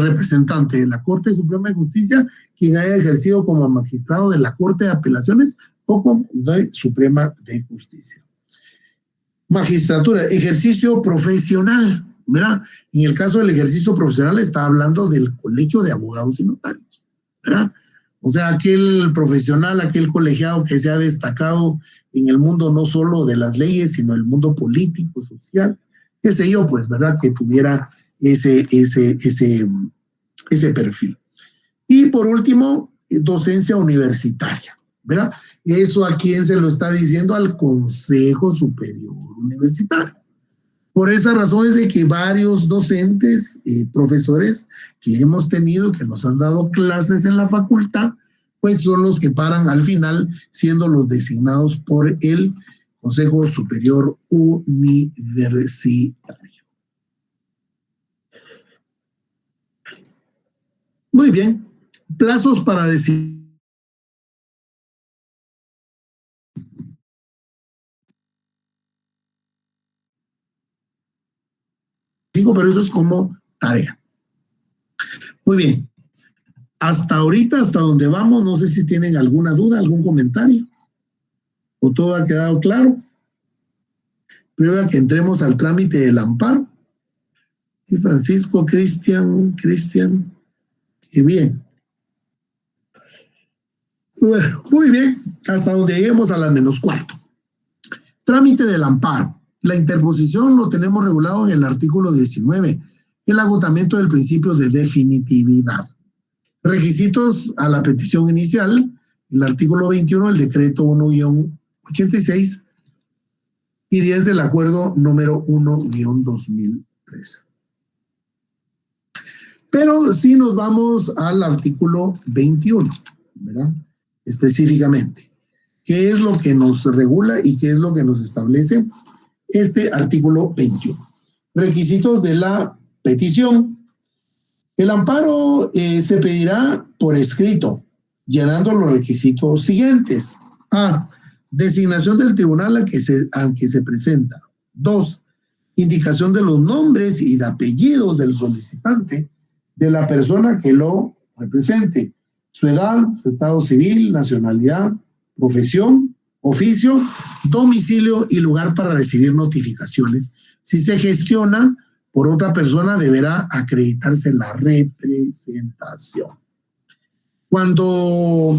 representante de la Corte Suprema de Justicia, quien haya ejercido como magistrado de la Corte de Apelaciones o como de Suprema de Justicia. Magistratura, ejercicio profesional, ¿verdad? En el caso del ejercicio profesional está hablando del Colegio de Abogados y Notarios, ¿verdad? O sea, aquel profesional, aquel colegiado que se ha destacado en el mundo no solo de las leyes, sino el mundo político, social, qué sé yo, pues, ¿verdad? Que tuviera ese perfil. Y por último, docencia universitaria, ¿verdad? Eso a quién se lo está diciendo, al Consejo Superior Universitario. Por esa razón es de que varios docentes, profesores que hemos tenido, que nos han dado clases en la facultad, pues son los que paran al final siendo los designados por el Consejo Superior Universitario. Muy bien. Plazos para decidir. Pero eso es como tarea. Muy bien. Hasta ahorita, hasta donde vamos, no sé si tienen alguna duda, algún comentario. ¿O todo ha quedado claro? Primero que entremos al trámite del amparo. Y Francisco, Cristian, qué bien. Bueno, muy bien, hasta donde lleguemos a las -4. Trámite del amparo. La interposición lo tenemos regulado en el artículo 19, el agotamiento del principio de definitividad. Requisitos a la petición inicial, el artículo 21 del decreto 1-86 y 10 del acuerdo número 1-2013. Pero si nos vamos al artículo 21, ¿verdad? Específicamente, ¿qué es lo que nos regula y qué es lo que nos establece este artículo 21? Requisitos de la petición. El amparo se pedirá por escrito, llenando los requisitos siguientes. A. Designación del tribunal al que se presenta. 2. indicación de los nombres y de apellidos del solicitante, de la persona que lo represente, su edad, su estado civil, nacionalidad, profesión, oficio, domicilio y lugar para recibir notificaciones. Si se gestiona por otra persona, deberá acreditarse la representación. Cuando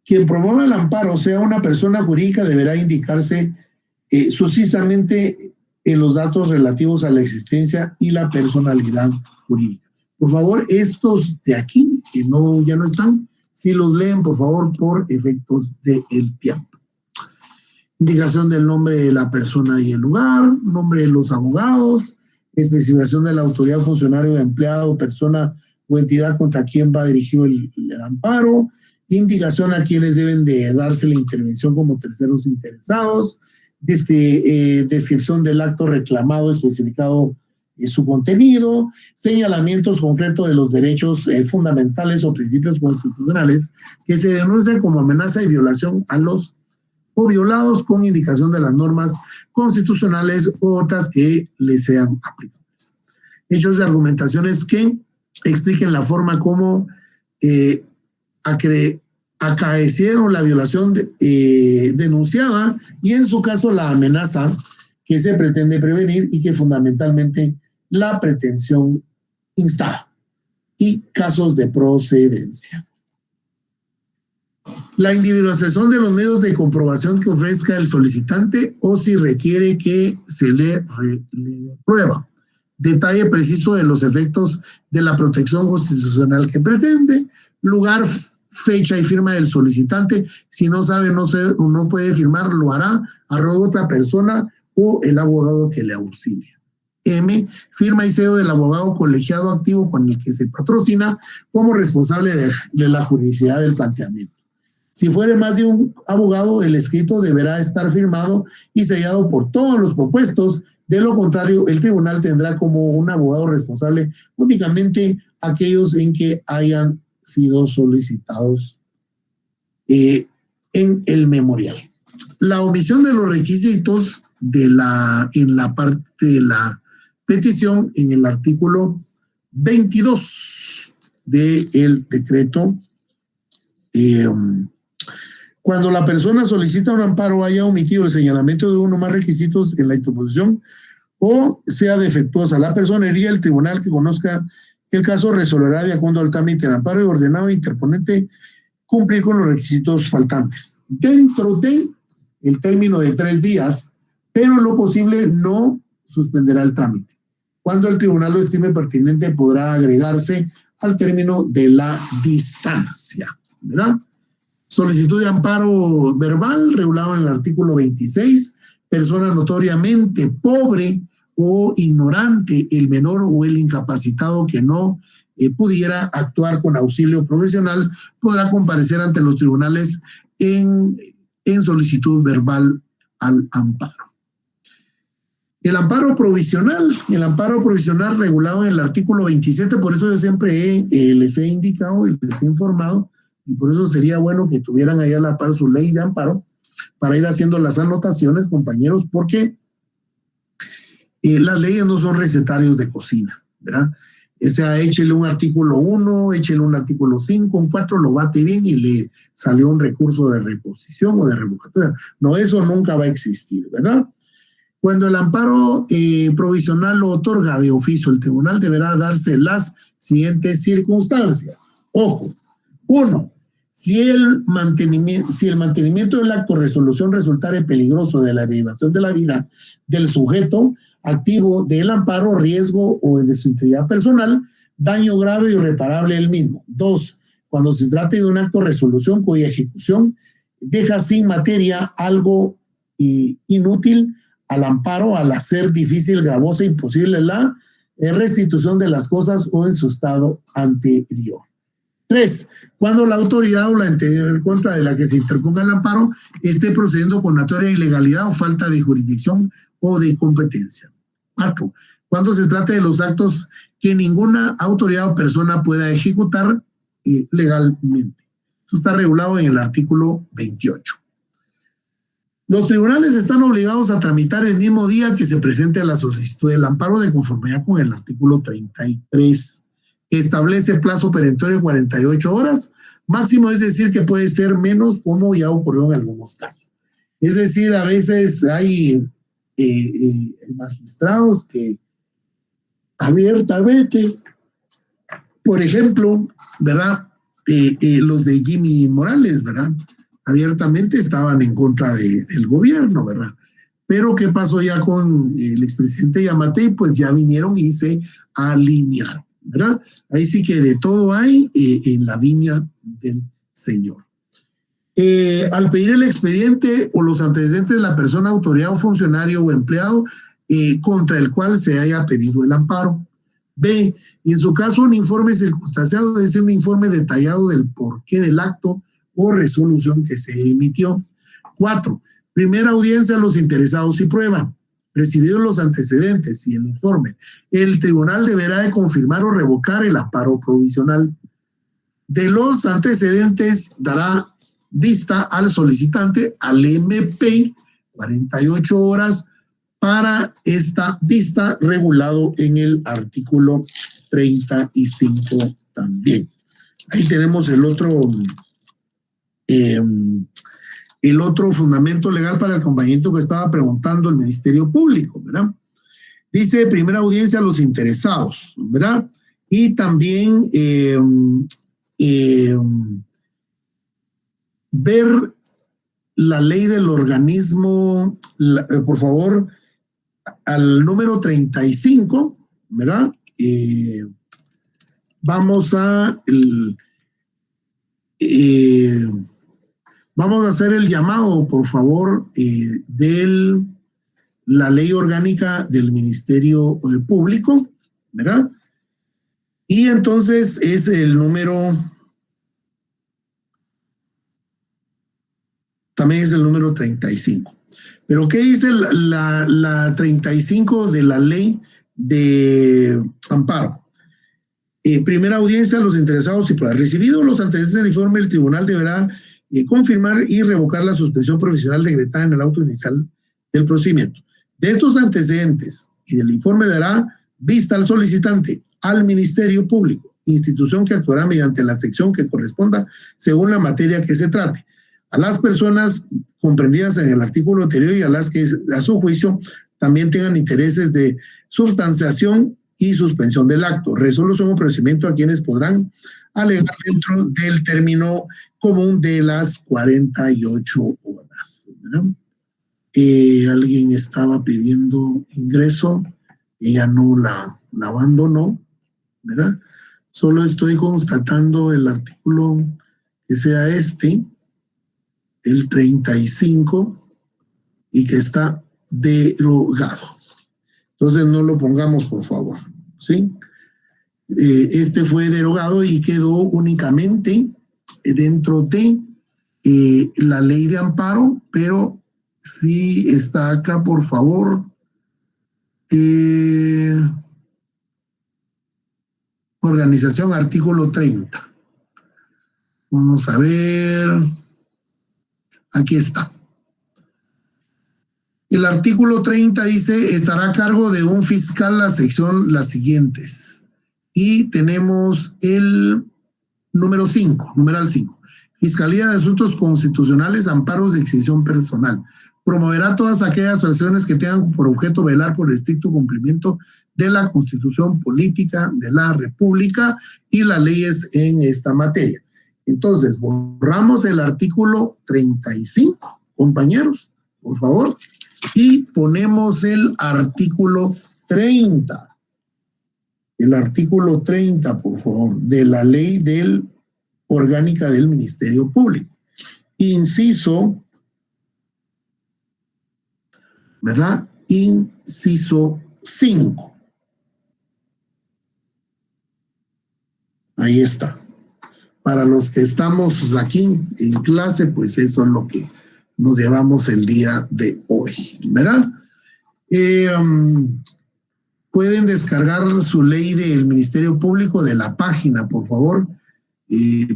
quien promueva el amparo sea una persona jurídica, deberá indicarse sucintamente en los datos relativos a la existencia y la personalidad jurídica. Por favor, estos de aquí, que ya no están, si los leen, por favor, por efectos del tiempo. Indicación del nombre de la persona y el lugar, nombre de los abogados, especificación de la autoridad, funcionario, empleado, persona o entidad contra quien va dirigido el amparo, indicación a quienes deben de darse la intervención como terceros interesados, descripción del acto reclamado, especificado su contenido, señalamientos concretos de los derechos fundamentales o principios constitucionales que se denuncian como amenaza y violación a los o violados, con indicación de las normas constitucionales u otras que les sean aplicables. Hechos de argumentaciones que expliquen la forma como acaecieron la violación denunciada y en su caso la amenaza que se pretende prevenir y que fundamentalmente la pretensión instada, y casos de procedencia. La individualización de los medios de comprobación que ofrezca el solicitante o si requiere que se le prueba. Detalle preciso de los efectos de la protección constitucional que pretende. Lugar, fecha y firma del solicitante. Si no sabe o no puede firmar, lo hará a otra persona o el abogado que le auxilia. M. Firma y sello del abogado colegiado activo con el que se patrocina como responsable de la juridicidad del planteamiento. Si fuere más de un abogado, el escrito deberá estar firmado y sellado por todos los propuestos. De lo contrario, el tribunal tendrá como un abogado responsable únicamente aquellos en que hayan sido solicitados en el memorial. La omisión de los requisitos en la parte de la petición en el artículo 22 del decreto. Cuando la persona solicita un amparo haya omitido el señalamiento de uno o más requisitos en la interposición o sea defectuosa la personería, el tribunal que conozca el caso resolverá de acuerdo al trámite del amparo y ordenado interponente cumplir con los requisitos faltantes dentro de el término de 3 días, pero en lo posible no suspenderá el trámite. Cuando el tribunal lo estime pertinente, podrá agregarse al término de la distancia, ¿verdad? Solicitud de amparo verbal, regulado en el artículo 26, persona notoriamente pobre o ignorante, el menor o el incapacitado que no pudiera actuar con auxilio profesional, podrá comparecer ante los tribunales en solicitud verbal al amparo. El amparo provisional regulado en el artículo 27, por eso yo siempre les he indicado y les he informado, y por eso sería bueno que tuvieran ahí a la par su ley de amparo para ir haciendo las anotaciones, compañeros, porque las leyes no son recetarios de cocina, ¿verdad? O sea, échele un artículo 1, échele un artículo 5, un 4, lo bate bien y le salió un recurso de reposición o de revocatoria. No, eso nunca va a existir, ¿verdad? Cuando el amparo provisional lo otorga de oficio, el tribunal deberá darse las siguientes circunstancias. Ojo, 1. Si el mantenimiento del acto de resolución resultare peligroso de la derivación de la vida del sujeto activo del amparo, riesgo o de su integridad personal, daño grave e irreparable el mismo. 2. Cuando se trate de un acto de resolución cuya ejecución deja sin materia algo inútil al amparo al hacer difícil, gravosa e imposible la restitución de las cosas o en su estado anterior. 3. Cuando la autoridad o la entidad en contra de la que se interponga el amparo esté procediendo con notoria ilegalidad o falta de jurisdicción o de competencia. 4. Cuando se trate de los actos que ninguna autoridad o persona pueda ejecutar legalmente. Esto está regulado en el artículo 28. Los tribunales están obligados a tramitar el mismo día que se presente la solicitud del amparo de conformidad con el artículo 33, que establece plazo perentorio de 48 horas, máximo, es decir, que puede ser menos, como ya ocurrió en algunos casos. Es decir, a veces hay magistrados que abiertamente, por ejemplo, ¿verdad? Los de Jimmy Morales, ¿verdad? Abiertamente estaban en contra del gobierno, ¿verdad? Pero ¿qué pasó ya con el expresidente Yamatei? Pues ya vinieron y se alinearon, ¿verdad? Ahí sí que de todo hay en la viña del Señor. Al pedir el expediente o los antecedentes de la persona, autoridad o funcionario o empleado contra el cual se haya pedido el amparo. B, en su caso un informe circunstanciado es un informe detallado del porqué del acto o resolución que se emitió. 4, primera audiencia a los interesados y prueba. Recibidos los antecedentes y el informe, el tribunal deberá de confirmar o revocar el amparo provisional. De los antecedentes dará vista al solicitante, al MP, 48 horas para esta vista, regulado en el artículo 35 también. Ahí tenemos el otro fundamento legal para el acompañamiento que estaba preguntando el Ministerio Público, ¿verdad? Dice primera audiencia a los interesados, ¿verdad? Y también ver la ley del organismo, por favor, al número 35, ¿verdad? Vamos a hacer el llamado, por favor, de la ley orgánica del Ministerio Público, ¿verdad? Y entonces es el número, también es el número 35. Pero ¿qué dice la 35 de la ley de amparo? Primera audiencia a los interesados y pruebas. Recibido los antecedentes del informe, el tribunal deberá confirmar y revocar la suspensión provisional decretada en el auto inicial del procedimiento. De estos antecedentes y del informe dará vista al solicitante, al Ministerio Público, institución que actuará mediante la sección que corresponda según la materia que se trate, a las personas comprendidas en el artículo anterior y a las que a su juicio también tengan intereses de sustanciación y suspensión del acto, resolución o procedimiento a quienes podrán alegar dentro del término común de las 48 horas. Alguien estaba pidiendo ingreso, ella no la abandonó, ¿verdad? Solo estoy constatando el artículo que sea el 35, y que está derogado. Entonces no lo pongamos, por favor, ¿sí? Este fue derogado y quedó únicamente dentro de la ley de amparo, pero sí está acá, por favor. Organización, artículo 30. Vamos a ver. Aquí está. El artículo 30 dice, estará a cargo de un fiscal la sección las siguientes. Y tenemos el número 5, numeral 5. Fiscalía de Asuntos Constitucionales, amparos de exhibición personal. Promoverá todas aquellas acciones que tengan por objeto velar por el estricto cumplimiento de la Constitución Política de la República y las leyes en esta materia. Entonces, borramos el artículo 35, compañeros, por favor, y ponemos el artículo 30. El artículo 30, por favor, de la ley orgánica del Ministerio Público. Inciso, ¿verdad? Inciso 5. Ahí está. Para los que estamos aquí en clase, pues eso es lo que nos llevamos el día de hoy, ¿verdad? Pueden descargar su ley del Ministerio Público de la página, por favor,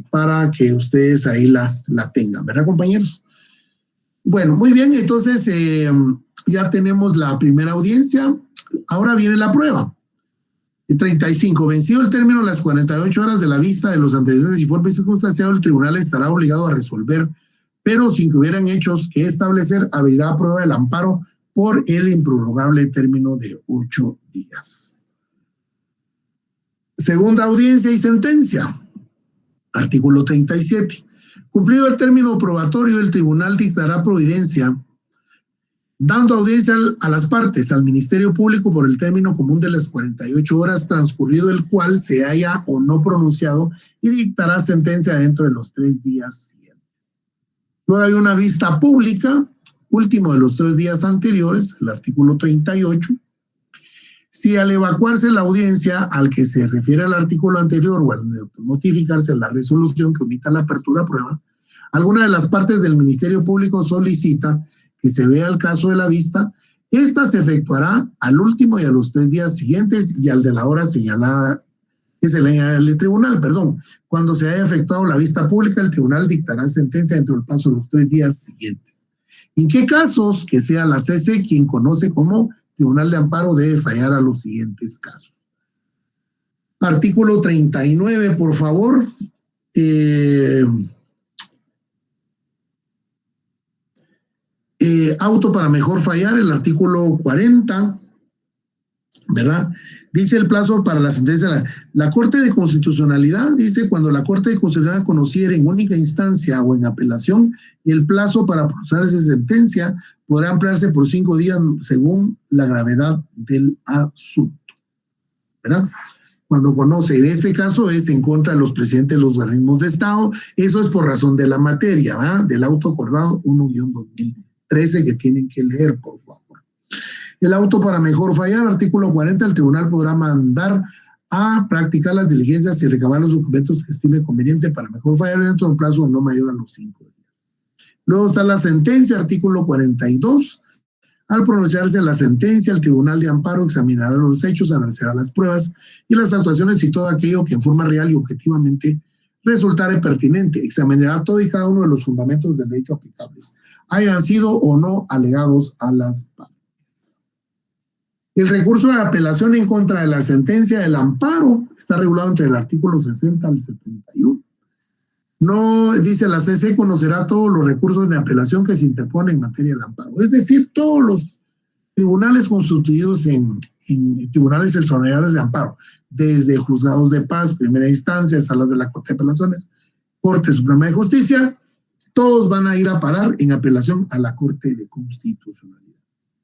para que ustedes ahí la tengan, ¿verdad, compañeros? Bueno, muy bien, entonces ya tenemos la primera audiencia. Ahora viene la prueba. 35. Vencido el término de las 48 horas de la vista de los antecedentes y informe circunstanciado, el tribunal estará obligado a resolver, pero sin que hubieran hechos que establecer, abrirá prueba del amparo por el improrrogable término de 8 días. Segunda audiencia y sentencia. Artículo 37. Cumplido el término probatorio, el tribunal dictará providencia dando audiencia a las partes, al Ministerio Público por el término común de las 48 horas, transcurrido el cual se haya o no pronunciado, y dictará sentencia dentro de los 3 días siguientes. Luego hay una vista pública, último de los 3 días anteriores, el artículo 38. Si al evacuarse la audiencia al que se refiere al artículo anterior o al notificarse la resolución que omita la apertura a prueba, alguna de las partes del Ministerio Público solicita que se vea el caso de la vista, esta se efectuará al último y a los 3 días siguientes y al de la hora señalada que se le al tribunal, Cuando se haya efectuado la vista pública, el tribunal dictará sentencia dentro del plazo de los 3 días siguientes. ¿En qué casos? Que sea la CC quien conoce como Tribunal de Amparo debe fallar a los siguientes casos. Artículo 39, por favor. Auto para mejor fallar, el artículo 40, ¿verdad? Dice el plazo para la sentencia. La Corte de Constitucionalidad dice: cuando la Corte de Constitucionalidad conociera en única instancia o en apelación, el plazo para procesar esa sentencia podrá ampliarse por 5 días según la gravedad del asunto, ¿verdad? Cuando conoce, en este caso es en contra de los presidentes de los organismos de Estado, eso es por razón de la materia, ¿verdad? Del auto acordado 1-2013 que tienen que leer, por favor. El auto para mejor fallar, artículo 40, el tribunal podrá mandar a practicar las diligencias y recabar los documentos que estime conveniente para mejor fallar dentro de un plazo no mayor a los 5 días. Luego está la sentencia, artículo 42. Al pronunciarse la sentencia, el Tribunal de Amparo examinará los hechos, analizará las pruebas y las actuaciones y todo aquello que en forma real y objetivamente resultare pertinente. Examinará todo y cada uno de los fundamentos del derecho aplicables, hayan sido o no alegados a las partes. El recurso de apelación en contra de la sentencia del amparo está regulado entre el artículo 60 al 71. No, dice la CC, conocerá todos los recursos de apelación que se interponen en materia del amparo. Es decir, todos los tribunales constituidos en tribunales extraordinarios de amparo, desde juzgados de paz, primera instancia, salas de la Corte de Apelaciones, Corte Suprema de Justicia, todos van a ir a parar en apelación a la Corte de Constitucionalidad.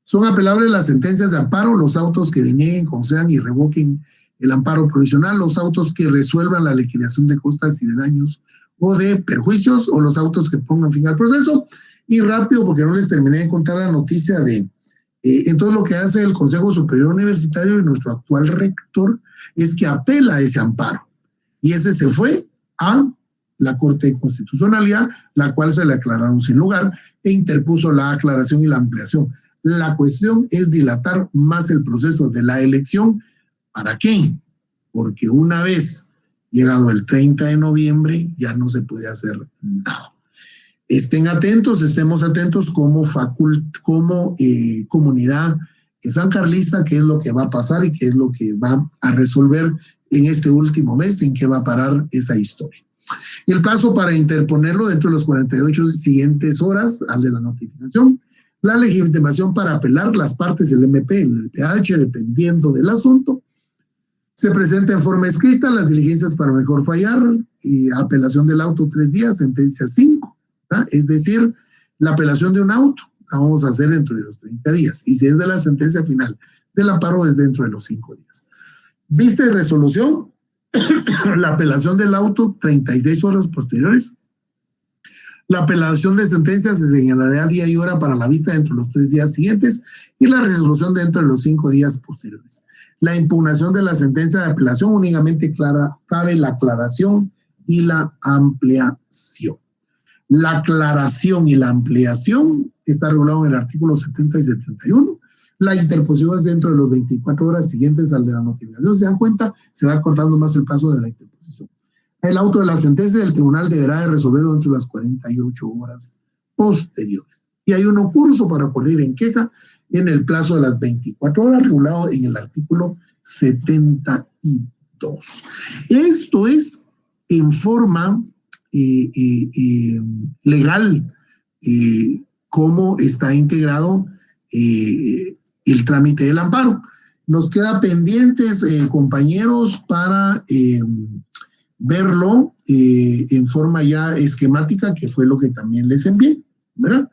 Son apelables las sentencias de amparo, los autos que denieguen, concedan y revoquen el amparo provisional, los autos que resuelvan la liquidación de costas y de daños o de perjuicios, o los autos que pongan fin al proceso. Y rápido, porque no les terminé de contar la noticia de entonces lo que hace el Consejo Superior Universitario y nuestro actual rector es que apela a ese amparo, y ese se fue a la Corte de Constitucionalidad, la cual se le aclararon sin lugar e interpuso la aclaración y la ampliación. La cuestión es dilatar más el proceso de la elección. ¿Para qué? Porque una vez llegado el 30 de noviembre ya no se puede hacer nada. Estén atentos, estemos atentos como comunidad sancarlista, qué es lo que va a pasar y qué es lo que va a resolver en este último mes, en qué va a parar esa historia. El plazo para interponerlo dentro de las 48 siguientes horas al de la notificación. La legitimación para apelar, las partes del MP, el PH, dependiendo del asunto. Se presenta en forma escrita, las diligencias para mejor fallar, y apelación del auto 3 días, sentencia 5. ¿verdad? Es decir, la apelación de un auto la vamos a hacer dentro de los 30 días. Y si es de la sentencia final del amparo, es dentro de los 5 días. Vista y resolución, la apelación del auto 36 horas posteriores. La apelación de sentencia se señalará día y hora para la vista dentro de los 3 días siguientes y la resolución dentro de los 5 días posteriores. La impugnación de la sentencia de apelación únicamente cabe la aclaración y la ampliación. La aclaración y la ampliación está regulado en el artículo 70 y 71. La interposición es dentro de los 24 horas siguientes al de la notificación. ¿Se dan cuenta? Se va acortando más el plazo de la interposición. El auto de la sentencia del tribunal deberá de resolverlo dentro de las 48 horas posteriores. y hay un curso para poner en queja en el plazo de las 24 horas, regulado en el artículo 72. Esto es en forma legal, cómo está integrado el trámite del amparo. Nos queda pendientes, compañeros, para verlo en forma ya esquemática, que fue lo que también les envié, ¿verdad?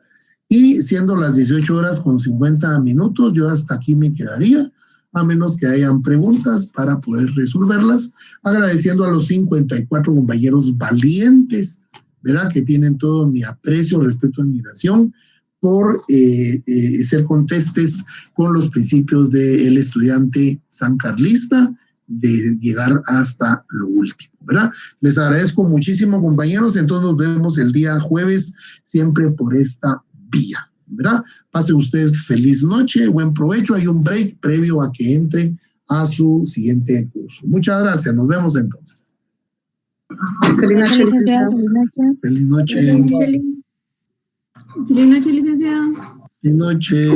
Y siendo las 18:50, yo hasta aquí me quedaría, a menos que hayan preguntas para poder resolverlas, agradeciendo a los 54 compañeros valientes, ¿verdad? Que tienen todo mi aprecio, respeto, admiración por ser contestes con los principios del estudiante sancarlista, de llegar hasta lo último, ¿verdad? Les agradezco muchísimo, compañeros. Entonces nos vemos el día jueves, siempre por esta vía, ¿verdad? Pase usted feliz noche, buen provecho. Hay un break previo a que entre a su siguiente curso. Muchas gracias. Nos vemos entonces. Feliz noche, licenciado. Feliz noche. Feliz noche, licenciado. Feliz noche.